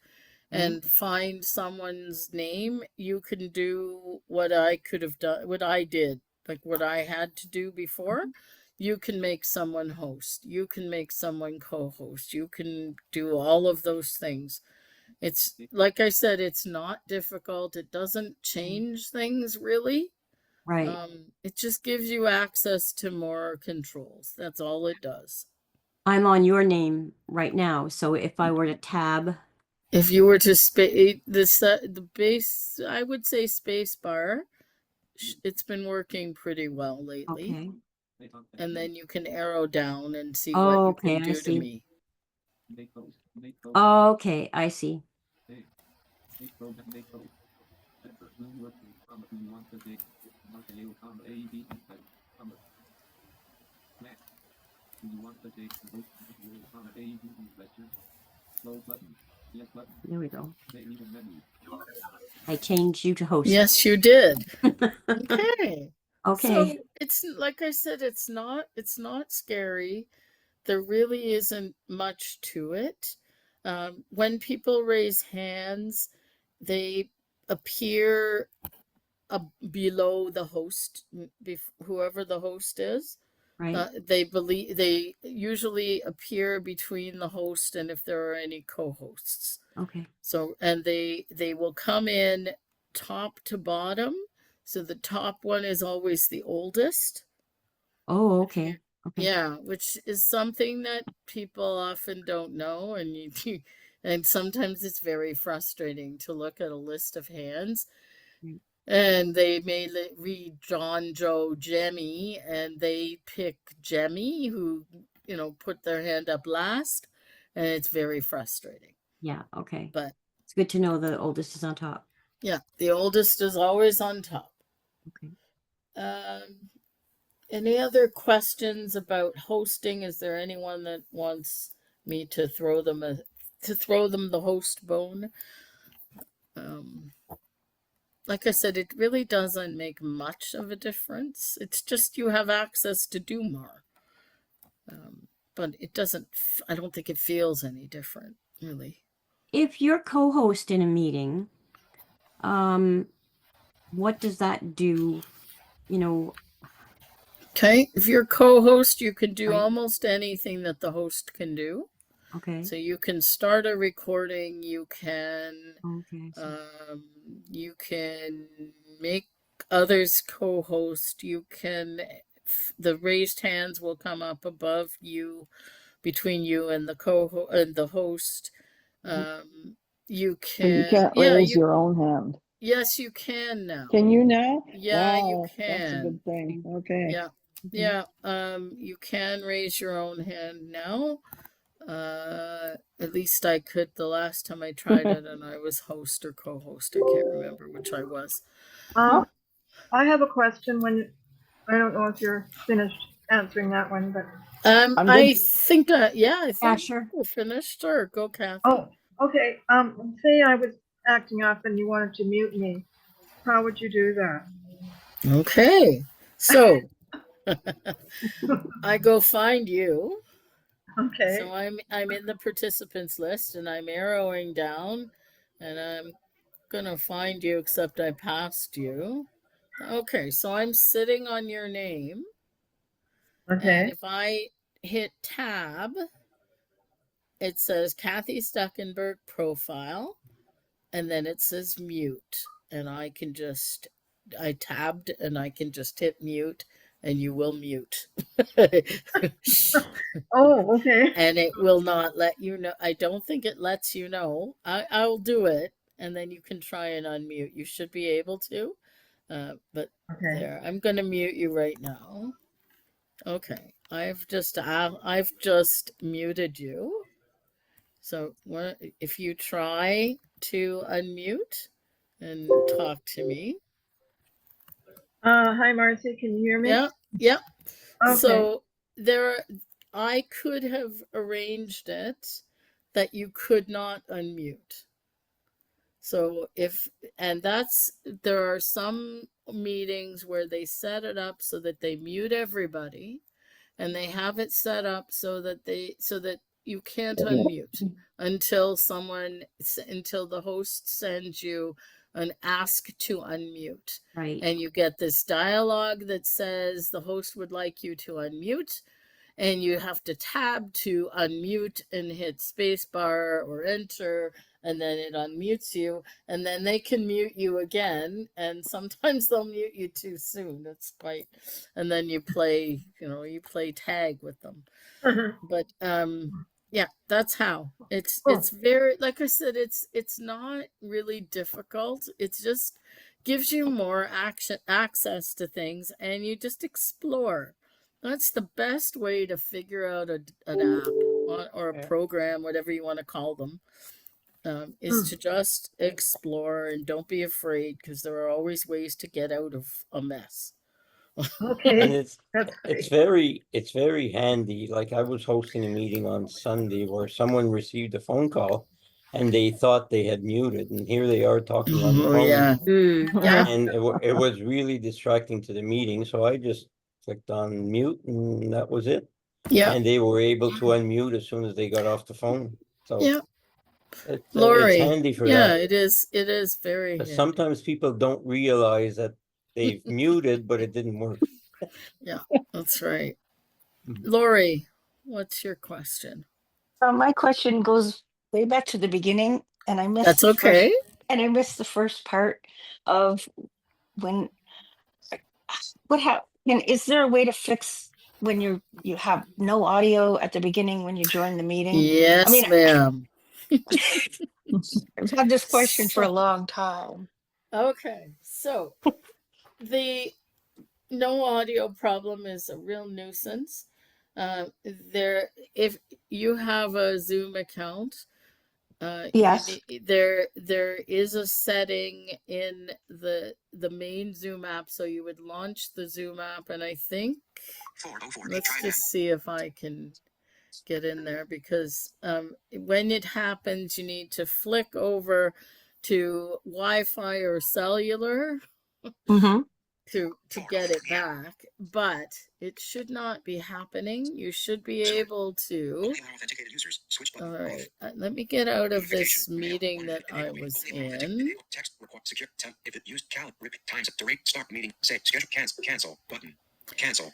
and find someone's name, you can do what I could have done, what I did, like what I had to do before. You can make someone host. You can make someone co-host. You can do all of those things. It's like I said, it's not difficult. It doesn't change things really. Right. It just gives you access to more controls. That's all it does. I'm on your name right now. So if I were to tab, If you were to the base, I would say space bar. It's been working pretty well lately. okay. And then you can arrow down and see Oh, what you okay, can I do see. to me. Make post. Make post. Okay. I see. Make program. Make post. Enter Zoom working comma. Do you want to take mark AO comma AEB comma. Mac. Do you want to take the host comma AEB question? Close button. Yes button. There we go. Say meeting menu. I changed you to host. Yes, you did. Okay. Okay. So it's like I said, it's not scary. There really isn't much to it. When people raise hands, they appear below the host, whoever the host is. Right. They usually appear between the host and if there are any co-hosts. Okay. So, and they will come in top to bottom. So the top one is always the oldest. Oh, okay. Okay. Yeah, which is something that people often don't know, and and sometimes it's very frustrating to look at a list of hands, Mm. and they may read John, Joe, Jemmy, and they pick Jemmy, who put their hand up last, and it's very frustrating. Yeah. Okay. But It's good to know the oldest is on top. yeah, the oldest is always on top. Okay. Any other questions about hosting? Is there anyone that wants me to throw them the host bone? Like I said, it really doesn't make much of a difference. It's just you have access to do more. But it doesn't. I don't think it feels any different, really. If you're co-host in a meeting, what does that do? Okay, if you're co-host, you can do Right. almost anything that the host can do. Okay. So you can start a recording, you can Okay. you can make others co-host, you can the raised hands will come up above you, between you and the host. You So you can can't raise your own hand. yes, you can now. Can you now? Yeah, you Wow, that's a can. good thing. Okay. Yeah. Yeah, you can raise your own hand now. At least I could the last time I tried it, and I was host or co-host. I can't remember which I was. I have a question when I don't know if you're finished answering that one, but I think I think sure. we're finished. Sure, go, Kathy. oh, okay. Say I was acting up and you wanted to mute me. How would you do that? Okay, so I go find you. Okay. So I'm in the participants list, and I'm arrowing down, and I'm gonna find you, except I passed you. Okay, so I'm sitting on your name. And Okay. if I hit tab, it says Kathy Stuckenberg profile, and then it says mute. And I tabbed and I can just hit mute, and you will mute. Oh, okay. And it will not let you know. I don't think it lets you know. I'll do it, and then you can try and unmute. You should be able to. But Okay. there, I'm going to mute you right now. Okay, I've just muted you. So if you try to unmute and talk to me. Hi, Marcy. Can you hear me? Yeah. Okay. So I could have arranged it that you could not unmute. So there are some meetings where they set it up so that they mute everybody, and they have it set up so that you can't unmute until the host sends you an ask to unmute. Right. And you get this dialogue that says the host would like you to unmute, and you have to tab to unmute and hit spacebar or enter, and then it unmutes you, and then they can mute you again, and sometimes they'll mute you too soon. And then you play tag with them. But yeah, that's how it's very, like I said, it's not really difficult. It's just gives you more access to things, and you just explore. That's the best way to figure out an app or a program, whatever you want to call them, is to just explore, and don't be afraid, because there are always ways to get out of a mess. Okay. And That's it's great. very handy. Like I was hosting a meeting on Sunday where someone received a phone call and they thought they had muted, and here they are talking on the Oh phone. yeah. Yeah. And it was really distracting to the meeting, so I just clicked on mute, and that was it. Yeah. And they were able to unmute as soon as they got off the phone. So Yeah. it's Lori. handy for Yeah, that. it is very But handy. sometimes people don't realize that they've muted, but it didn't work. Yeah, that's right. Lori, what's your question? My question goes way back to the beginning, and I missed That's the okay. first part of when what happened. Is there a way to fix when you have no audio at the beginning when you join the meeting? I Yes, mean, ma'am. I've had this question for a So, long time. okay, so the no audio problem is a real nuisance. If you have a Zoom account, Yes. there is a setting in the main Zoom app, so you would launch the Zoom app, and I think 404. let's Try just again. see if I can get in there, because when it happens, you need to flick over to Wi-Fi or cellular Mm-hmm. to get it back, but it should not be happening. You should be able to. Only allow authenticated users. Switch button. All Off. right, let me get out of Notification. this Mail. meeting Warning. that I Enable. was Only allow in. enable. Text. Record. Secure. Temp. If it used count. Repeat times. Direct. Start meeting. Say. Schedule. Cancel. Cancel. Button. Cancel.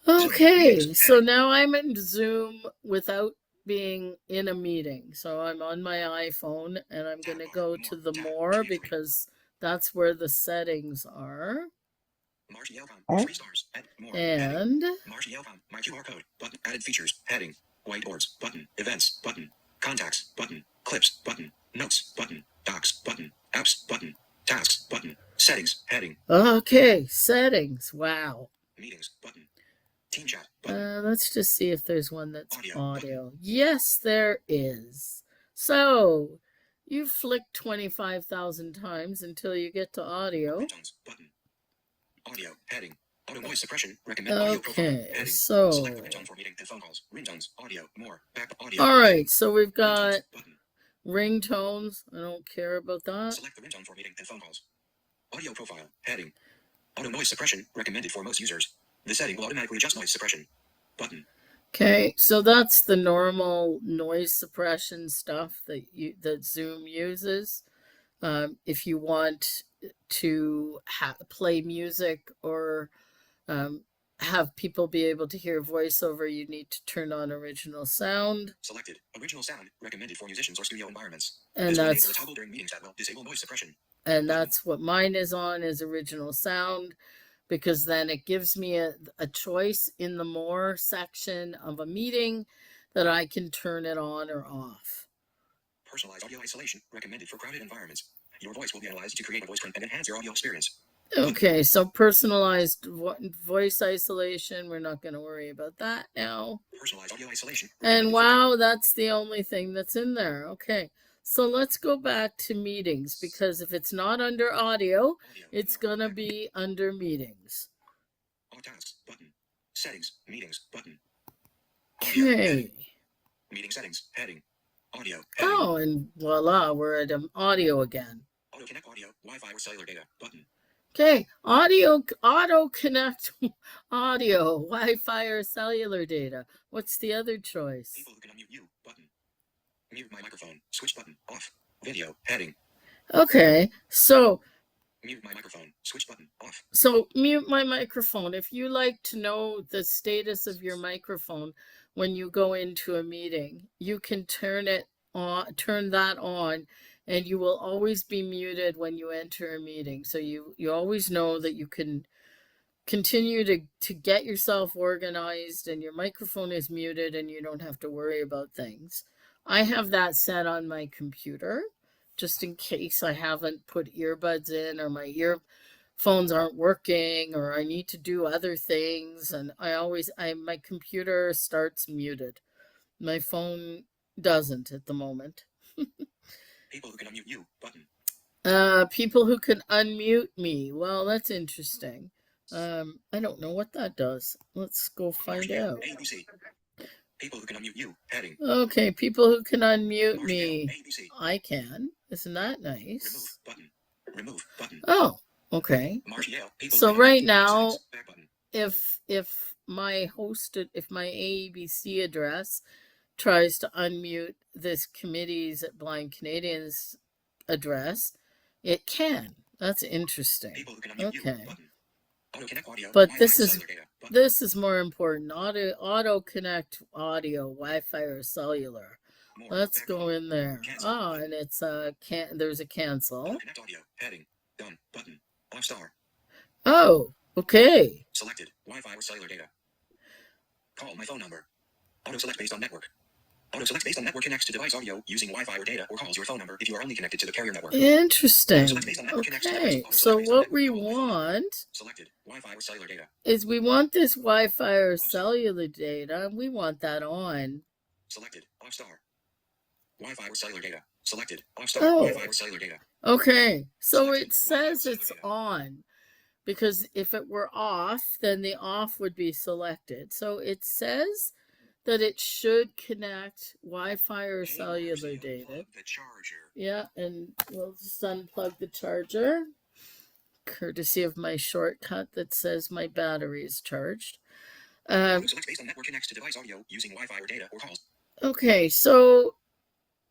Okay, so now I'm in Zoom without being in a meeting. So I'm on my iPhone, and I'm going to go to the more, because that's where the settings are. Marcia Yelcom. Oh. 3 stars. Add more. And Marcia Yelcom. My QR code. Button. Added features. Heading. Whiteboards. Button. Events. Button. Contacts. Button. Clips. Button. Notes. Button. Docs. Button. Apps. Button. Tasks. Button. Settings. Heading. okay, settings. Wow. Meetings. Button. Team chat. Button. Let's just see if there's one that's Audio, audio. Yes, there is. So you flick 25,000 times until you get to audio. Ringtones. Button. Audio. Heading. Auto noise suppression. Recommend audio profile. Okay, Heading. so Select the ringtone for meeting and phone calls. Ringtones. Audio. More. Back. Audio. all right, so we've got Ringtones. Button. ringtones. I don't care about that. Select the ringtone for meeting and phone calls. Audio profile. Heading. Auto noise suppression. Recommended for most users. The setting will automatically adjust noise suppression. Button. Okay, so that's the normal noise suppression stuff that Zoom uses. If you want to play music or have people be able to hear voiceover, you need to turn on original sound. Selected. Original sound. Recommended for musicians or studio environments. And This will that's enable a toggle during meetings that will disable noise suppression. and that's what mine is on, is original sound, because then it gives me a choice in the more section of a meeting that I can turn it on or off. Personalized audio isolation. Recommended for crowded environments. Your voice will be analyzed to create a voice print and enhance your audio experience. Okay, so personalized voice isolation, we're not going to worry about that now. Personalized audio isolation. And wow, that's the only thing that's in there. Okay, so let's go back to meetings, because if it's not under audio, it's going to be under meetings. All tasks. Button. Settings. Meetings. Button. Okay. Meeting settings. Heading. Audio. Heading. Oh, and voila, we're at audio again. Auto connect audio. Wi-Fi or cellular data. Button. Okay, auto connect audio, Wi-Fi or cellular data. What's the other choice? People who can unmute you. Button. Mute my microphone. Switch button. Off. Video. Heading. Okay, so Mute my microphone. Switch button. Off. So mute my microphone. If you like to know the status of your microphone when you go into a meeting, you can turn that on, and you will always be muted when you enter a meeting. So you always know that you can continue to get yourself organized, and your microphone is muted, and you don't have to worry about things. I have that set on my computer, just in case I haven't put earbuds in, or my earphones aren't working, or I need to do other things. And my computer starts muted. My phone doesn't at the moment. People who can unmute you. Button. People who can unmute me. Well, that's interesting. I don't know what that does. Let's go find out. ABC. People who can unmute you. Heading. Okay, people who can unmute me. ABC. I can. Isn't that nice? Remove button. Remove button. Oh, okay. Marshall, So right now, if my AABC address tries to unmute this committee's at Blind Canadians address, it can. That's interesting. Okay. But this is button. This is more important. Auto connect audio, Wi-Fi or cellular. More. Let's Back go button. in there. Cancel. Oh, and it's there's a cancel. Auto connect audio. Heading. Done. Button. Off star. Oh, okay. Selected. Wi-Fi or cellular data. Call my phone number. Auto select based on network. Auto select based on network connects to device audio using Wi-Fi or data or calls your phone number if you are only connected to the carrier network. Interesting. Select based on network connects to Okay, device. Auto so select based on what network. we Call my phone number. want Selected. Wi-Fi or cellular data. is we want this Wi-Fi or cellular data, and we want that on. Selected. Off star. Wi-Fi or cellular data. Selected. Off star. Oh. Wi-Fi or cellular data. Okay, so Selected. it says Wi-Fi or it's cellular data. on, because if it were off, then the off would be selected. So it says that it should connect Wi-Fi or Hey, cellular Marcy, data. unplug the charger. Yeah, and we'll just unplug the charger, courtesy of my shortcut that says my battery is charged. Auto select based on network connects to device audio using Wi-Fi or data or calls. Okay, so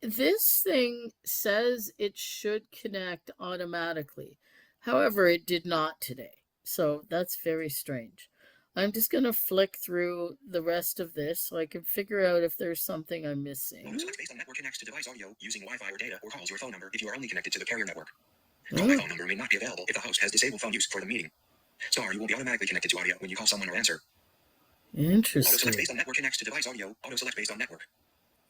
this thing says it should connect automatically. However, it did not today. So that's very strange. I'm just going to flick through the rest of this so I can figure out if there's something I'm missing. Auto select based on network connects to device audio using Wi-Fi or data or calls your phone number if you are only connected to the carrier network. Call by phone number may not be available if the host has disabled phone use for the meeting. Star, you will be automatically connected to audio when you call someone or answer. Auto Interesting. select based on network connects to device audio. Auto select based on network.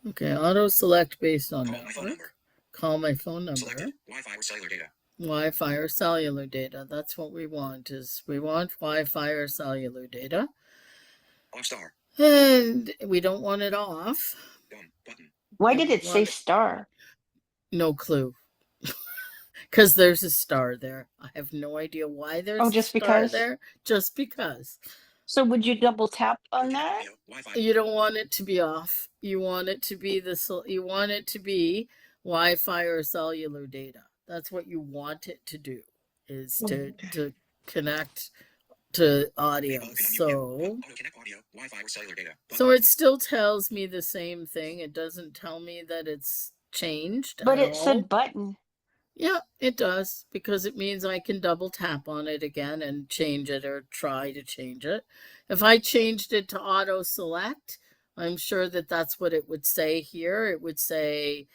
Okay, auto select based on Call my phone network. number. Call my phone number. Selected. Wi-Fi or cellular data. Wi-Fi or cellular data. That's what we want. We want Wi-Fi or cellular data. Off star. And we don't want it off. Done. Button. Why And did we it say want it- star? No clue. Because there's a star there. I have no idea why there's Oh, a just star because? there. Just because. So would you double tap on Auto that? audio. Wi-Fi. You don't want it to be off. You want it to be you want it to be Wi-Fi or cellular data. That's what you want it to do, is to connect to audio. Auto connect So audio. Wi-Fi or cellular data. Button. so it still tells me the same thing. It doesn't tell me that it's changed But at it all. said button. Yeah, it does, because it means I can double tap on it again and change it or try to change it. If I changed it to auto select, I'm sure that that's what it would say here. It would say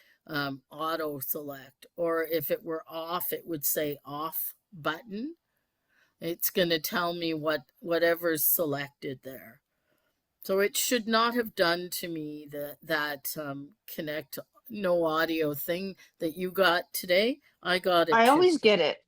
auto select, or if it were off, it would say off button. It's going to tell me whatever's selected there. So it should not have done to me that connect no audio thing that you got today. I got it I too. always get it.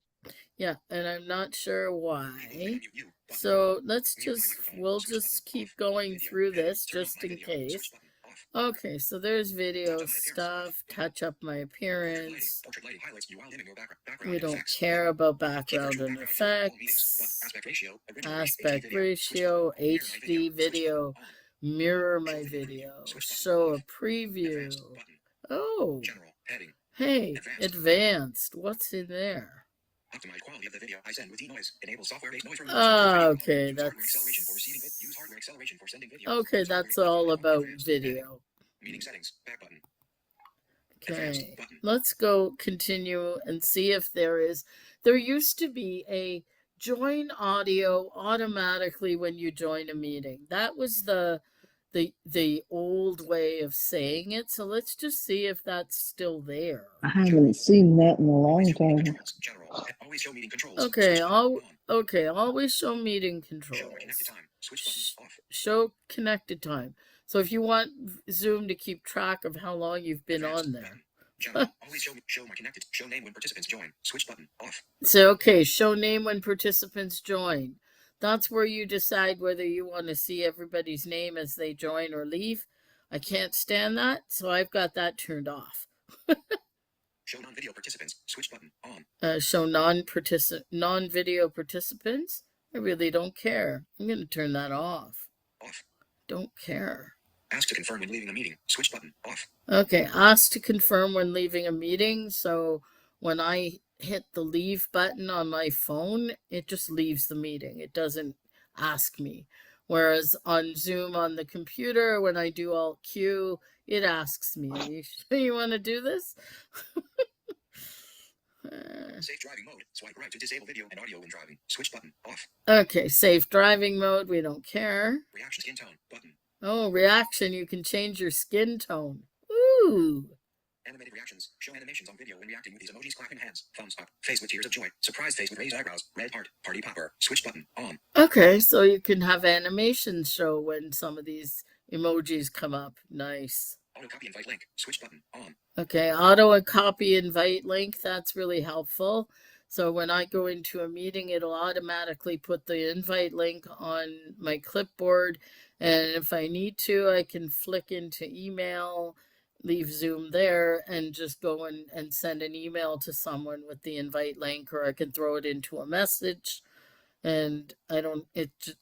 Yeah, and I'm not sure Mute why. you. Button. So let's Mute just, microphone. we'll Switch just button. keep Off. going Video. through Heading. this Turn off just my in video. case. Switch button. Off. Okay, so there's video Touch up my appearance. stuff, Off. touch up my Portrait lighting. appearance. Portrait lighting highlights you while dimming your background We and don't effects. care about Keep background virtual and background for all meetings. effects. Aspect ratio. Original Aspect HD video. Switch ratio, button. Mirror my HD video. Switch video, button. On. mirror Show my video preview. video, Switch button. show a Off. preview. Advanced button. Oh, General. Heading. hey, Advanced. advanced. What's in there? Optimize quality of the video I send with denoise. Enable software-based noise removal. Software video. Okay, Use hardware acceleration for receiving that's use hardware acceleration for sending video. okay. Use hardware That's all acceleration. about Advanced. Heading. video. Meeting settings. Back button. Advanced Okay, button. let's go continue and see if there used to be a join audio automatically when you join a meeting. That was the old way of saying it. So let's just see if that's still there. I haven't seen that in a long Always show meeting time. controls. General. Always show meeting controls. Okay, Switch button. On. always show meeting Show my connected controls. time. Switch button. Off. Show connected time. So if you want Zoom to keep track of how long you've been Advanced on there. button. General. Always show my connected. Show name when participants join. Switch button. Off. So, okay, show name when participants join. That's where you decide whether you want to see everybody's name as they join or leave. I can't stand that, so I've got that turned off. Show non-video participants. Switch button. On. Show non-video participants. I really don't care. I'm going to turn that off. Off. Don't care. Ask to confirm when leaving a meeting. Switch button. Off. Okay, ask to confirm when leaving a meeting. So when I hit the leave button on my phone, it just leaves the meeting. It doesn't ask me. Whereas on Zoom on the computer, when I do Alt Q, it asks me, "Are you sure you want to do this?" Safe driving mode. Swipe right to disable video and audio when driving. Switch button off. Okay, safe driving mode. We don't care. Reaction skin tone button. Oh, reaction. You can change your skin tone. Ooh. Animated reactions. Show animations on video when reacting with these emojis: clapping hands, thumbs up, face with tears of joy, surprise face with raised eyebrows, red heart, party popper. Switch button on. Okay, so you can have animations show when some of these emojis come up. Nice. Auto copy invite link. Switch button on. Okay, auto and copy invite link. That's really helpful. So when I go into a meeting, it'll automatically put the invite link on my clipboard. And if I need to, I can flick into email, leave Zoom there, and just go and send an email to someone with the invite link, or I can throw it into a message. And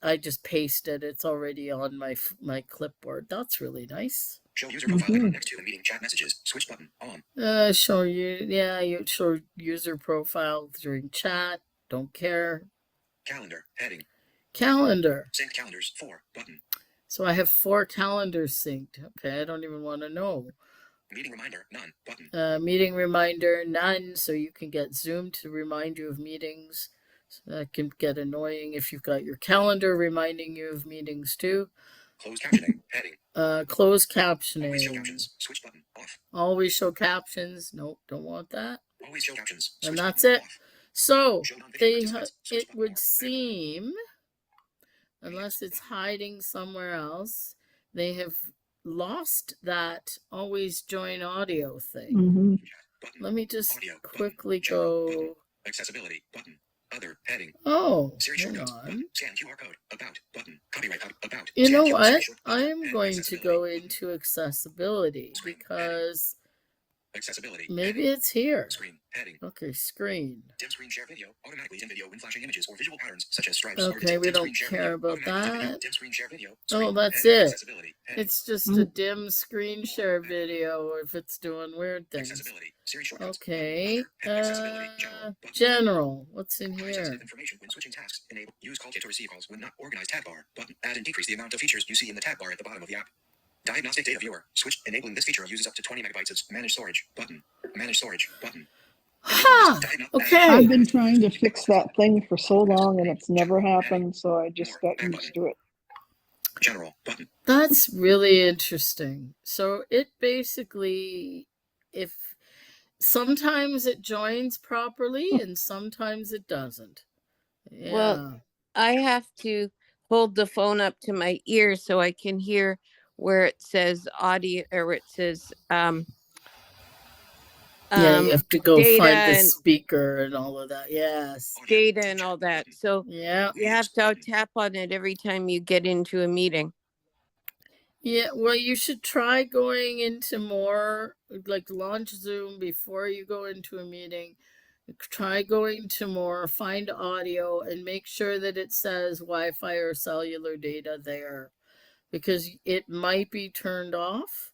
I just paste it. It's already on my clipboard. That's really nice. Show user profile icon next to the meeting chat messages. Switch button on. Show you show user profile during chat. Don't care. Calendar heading. Calendar. Sync calendars 4 button. So I have 4 calendars synced. Okay, I don't even want to know. Meeting reminder none button. Meeting reminder none, so you can get Zoom to remind you of meetings. So that can get annoying if you've got your calendar reminding you of meetings too. Closed captioning heading. Closed captioning. Always show captions. Switch button off. Always show captions. Nope, don't want that. Always show captions. And Switch that's button it. off. So Show non-video participants. Switch it button would on. seem, unless it's hiding somewhere else, they have lost that always join audio thing. Mm-hmm. Button. Let me just Audio button. quickly General button. go. Accessibility button. Other heading. Oh, Siri hang shortcuts on. button. Scan QR code. About button. Copyright about. You Scan know QR what? Siri short I button. am And going to accessibility go button. into accessibility Screen heading. because Accessibility maybe heading. it's here. Screen heading. Okay, screen. Dim screen share video automatically dim video when flashing images or visual patterns such as stripes. or Okay, we dim don't screen share care video, about automatically dim video, that. Dim screen share video. Oh, Screen that's heading. it. Accessibility heading. It's just a dim screen share video if it's doing weird things. Accessibility. Siri shortcuts. Okay. Other. Accessibility. General. Button. General. What's in Find here? sensitive information when switching tasks. Enable. Use call kit to receive calls when not organized tab bar. Button. Add and decrease the amount of features you see in the tab bar at the bottom of the app. Diagnostic data viewer. Switch. Enabling this feature uses up to 20 megabytes of managed storage. Button. Manage storage. Button. Ha! Okay. I've been trying to fix that thing for so long and it's never happened, so I just got used to it. General. Button. That's really interesting. So it basically, if sometimes it joins properly and sometimes it doesn't. Yeah. Well, I have to hold the phone up to my ear so I can hear where it says audio or it says Yeah, you have to go data find the and speaker and all of that. Yes. data and all that. So Yeah. you have to tap on it every time you get into a meeting. Yeah, well, you should try going into more, like launch Zoom before you go into a meeting. Try going to more, find audio, and make sure that it says Wi-Fi or cellular data there, because it might be turned off.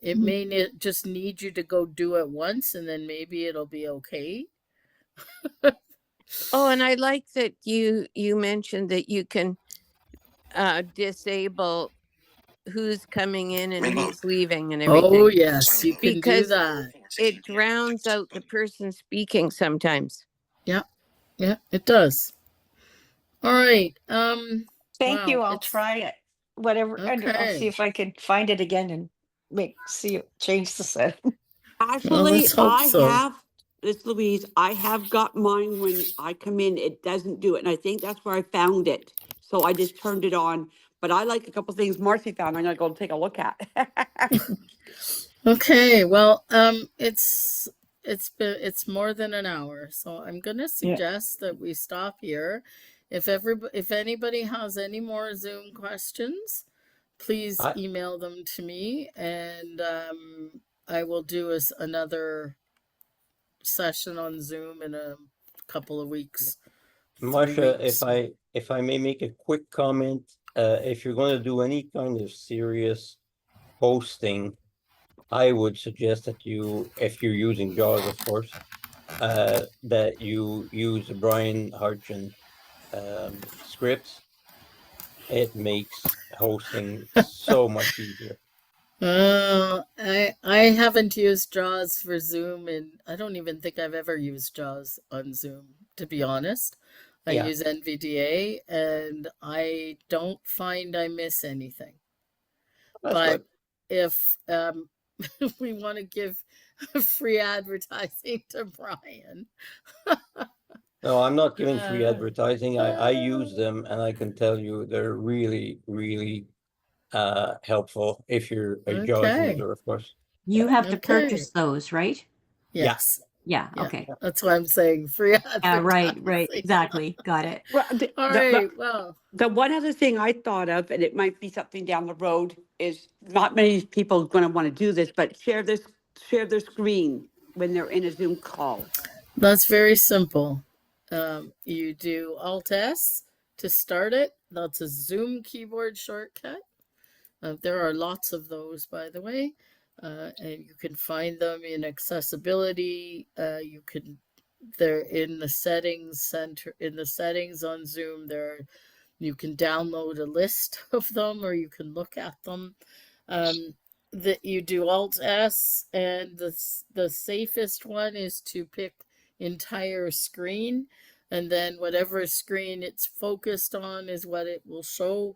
It may just need you to go do it once, and then maybe it'll be okay. Oh, and I like that you mentioned that you can disable who's coming in and Remote. who's leaving and everything. Oh, yes, you Silent can mode. do Because that. it drowns out the person speaking sometimes. Yeah, it does. All right. Thank you. Wow, I'll it's try it. Whatever. And I'll see okay. if I can find it again and change the setting. Well, Actually, let's hope I so. have, it's Louise, I have got mine when I come in, it doesn't do it. And I think that's where I found it. So I just turned it on. But I like a couple things Marcy found. I'm gonna go take a look at. Okay, well, it's more than an hour, so I'm gonna suggest that we stop here. If anybody has any more Zoom questions, please I- email them to me, and I will do another session on Zoom in a couple of weeks. 3 Marsha, weeks. if I may make a quick comment, if you're going to do any kind of serious hosting, I would suggest that if you're using JAWS, of course, that you use the Brian Harchin scripts. It makes hosting so much easier. I haven't used JAWS for Zoom, and I don't even think I've ever used JAWS on Zoom, to be honest. I Yeah. use NVDA, and I don't find I miss anything. That's But good. if we want to give free advertising to Brian, No, I'm not giving free uh, advertising. I use them and I can tell you they're really, really helpful if you're a JAWS okay, user, of course. You have to okay, purchase those, right? yes, Yeah, yeah, okay. that's why I'm saying free Yeah, right, advertising. exactly. Got it. Well, All right, well, the one other thing I thought of, and it might be something down the road, is not many people going to want to do this, but share their screen when they're in a Zoom call. that's very simple. You do Alt S to start it. That's a Zoom keyboard shortcut. There are lots of those, by the way, and you can find them in accessibility. They're in the settings center, in the settings on Zoom. You can download a list of them, or you can look at them. That you do Alt S, and the safest one is to pick entire screen, and then whatever screen it's focused on is what it will show.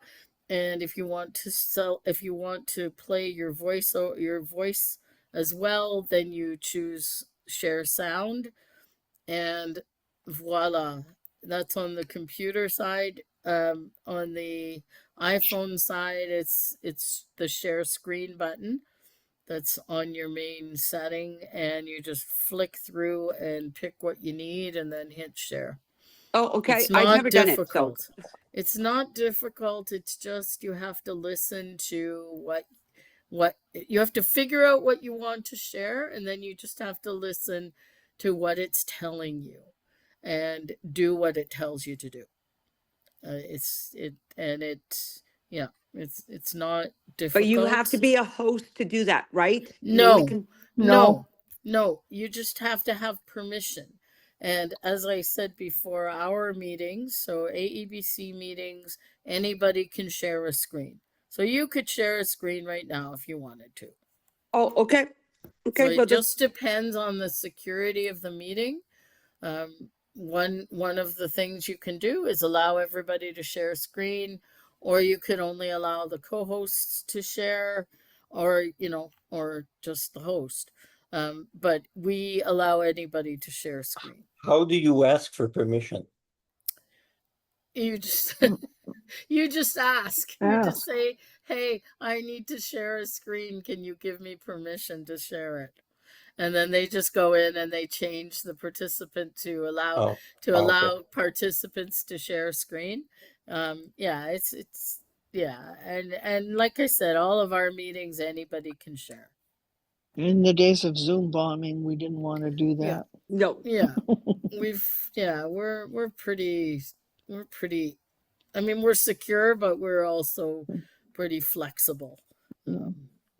And if you want to play your voice as well, then you choose share sound, and voila, that's on the computer side. On the iPhone side, it's the share screen button that's on your main setting, and you just flick through and pick what you need and then hit share. Oh, okay. It's I've not never done it. So difficult. It's not difficult. It's just you have to listen to what you have to figure out what you want to share, and then you just have to listen to what it's telling you and do what it tells you to do. It's not but you have to difficult. be a host to do that, right? You only No, can. no, no. You just have to have permission. And as I said before, our meetings, so AEBC meetings, anybody can share a screen. So you could share a screen right now if you wanted to. Oh, okay. So Okay. it just depends on the security of the meeting. One of the things you can do is allow everybody to share a screen, or you could only allow the co-hosts to share, or just the host. But we allow anybody to share a screen. How do you ask for permission? You just you just ask. You just say, "Hey, I need to share a screen. Can you give me permission to share it?" And then they just go in and they change the participant to allow Okay. participants to share a screen. And like I said, all of our meetings anybody can share. In the days of Zoom bombing, we didn't want to do that. No. Yeah, we're pretty. I mean, we're secure, but we're also pretty flexible.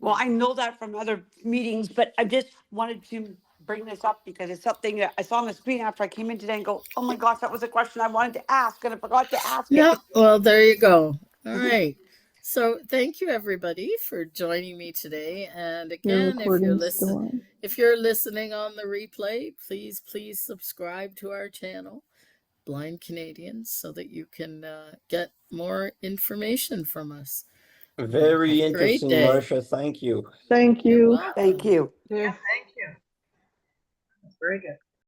Well, I know that from other meetings, but I just wanted to bring this up because it's something that I saw on the screen after I came in today and go, oh my gosh, that was a question I wanted to ask and I forgot to ask it. Yeah, well, there you go. All right. So thank you everybody for joining me today. And again, if you're listening on the replay, please subscribe to our channel, Blind Canadians, so that you can get more information from us. Very Have a great interesting, day. Marcia. Thank you. Thank You're you. welcome. Thank you. Yeah, thank you. That's very good.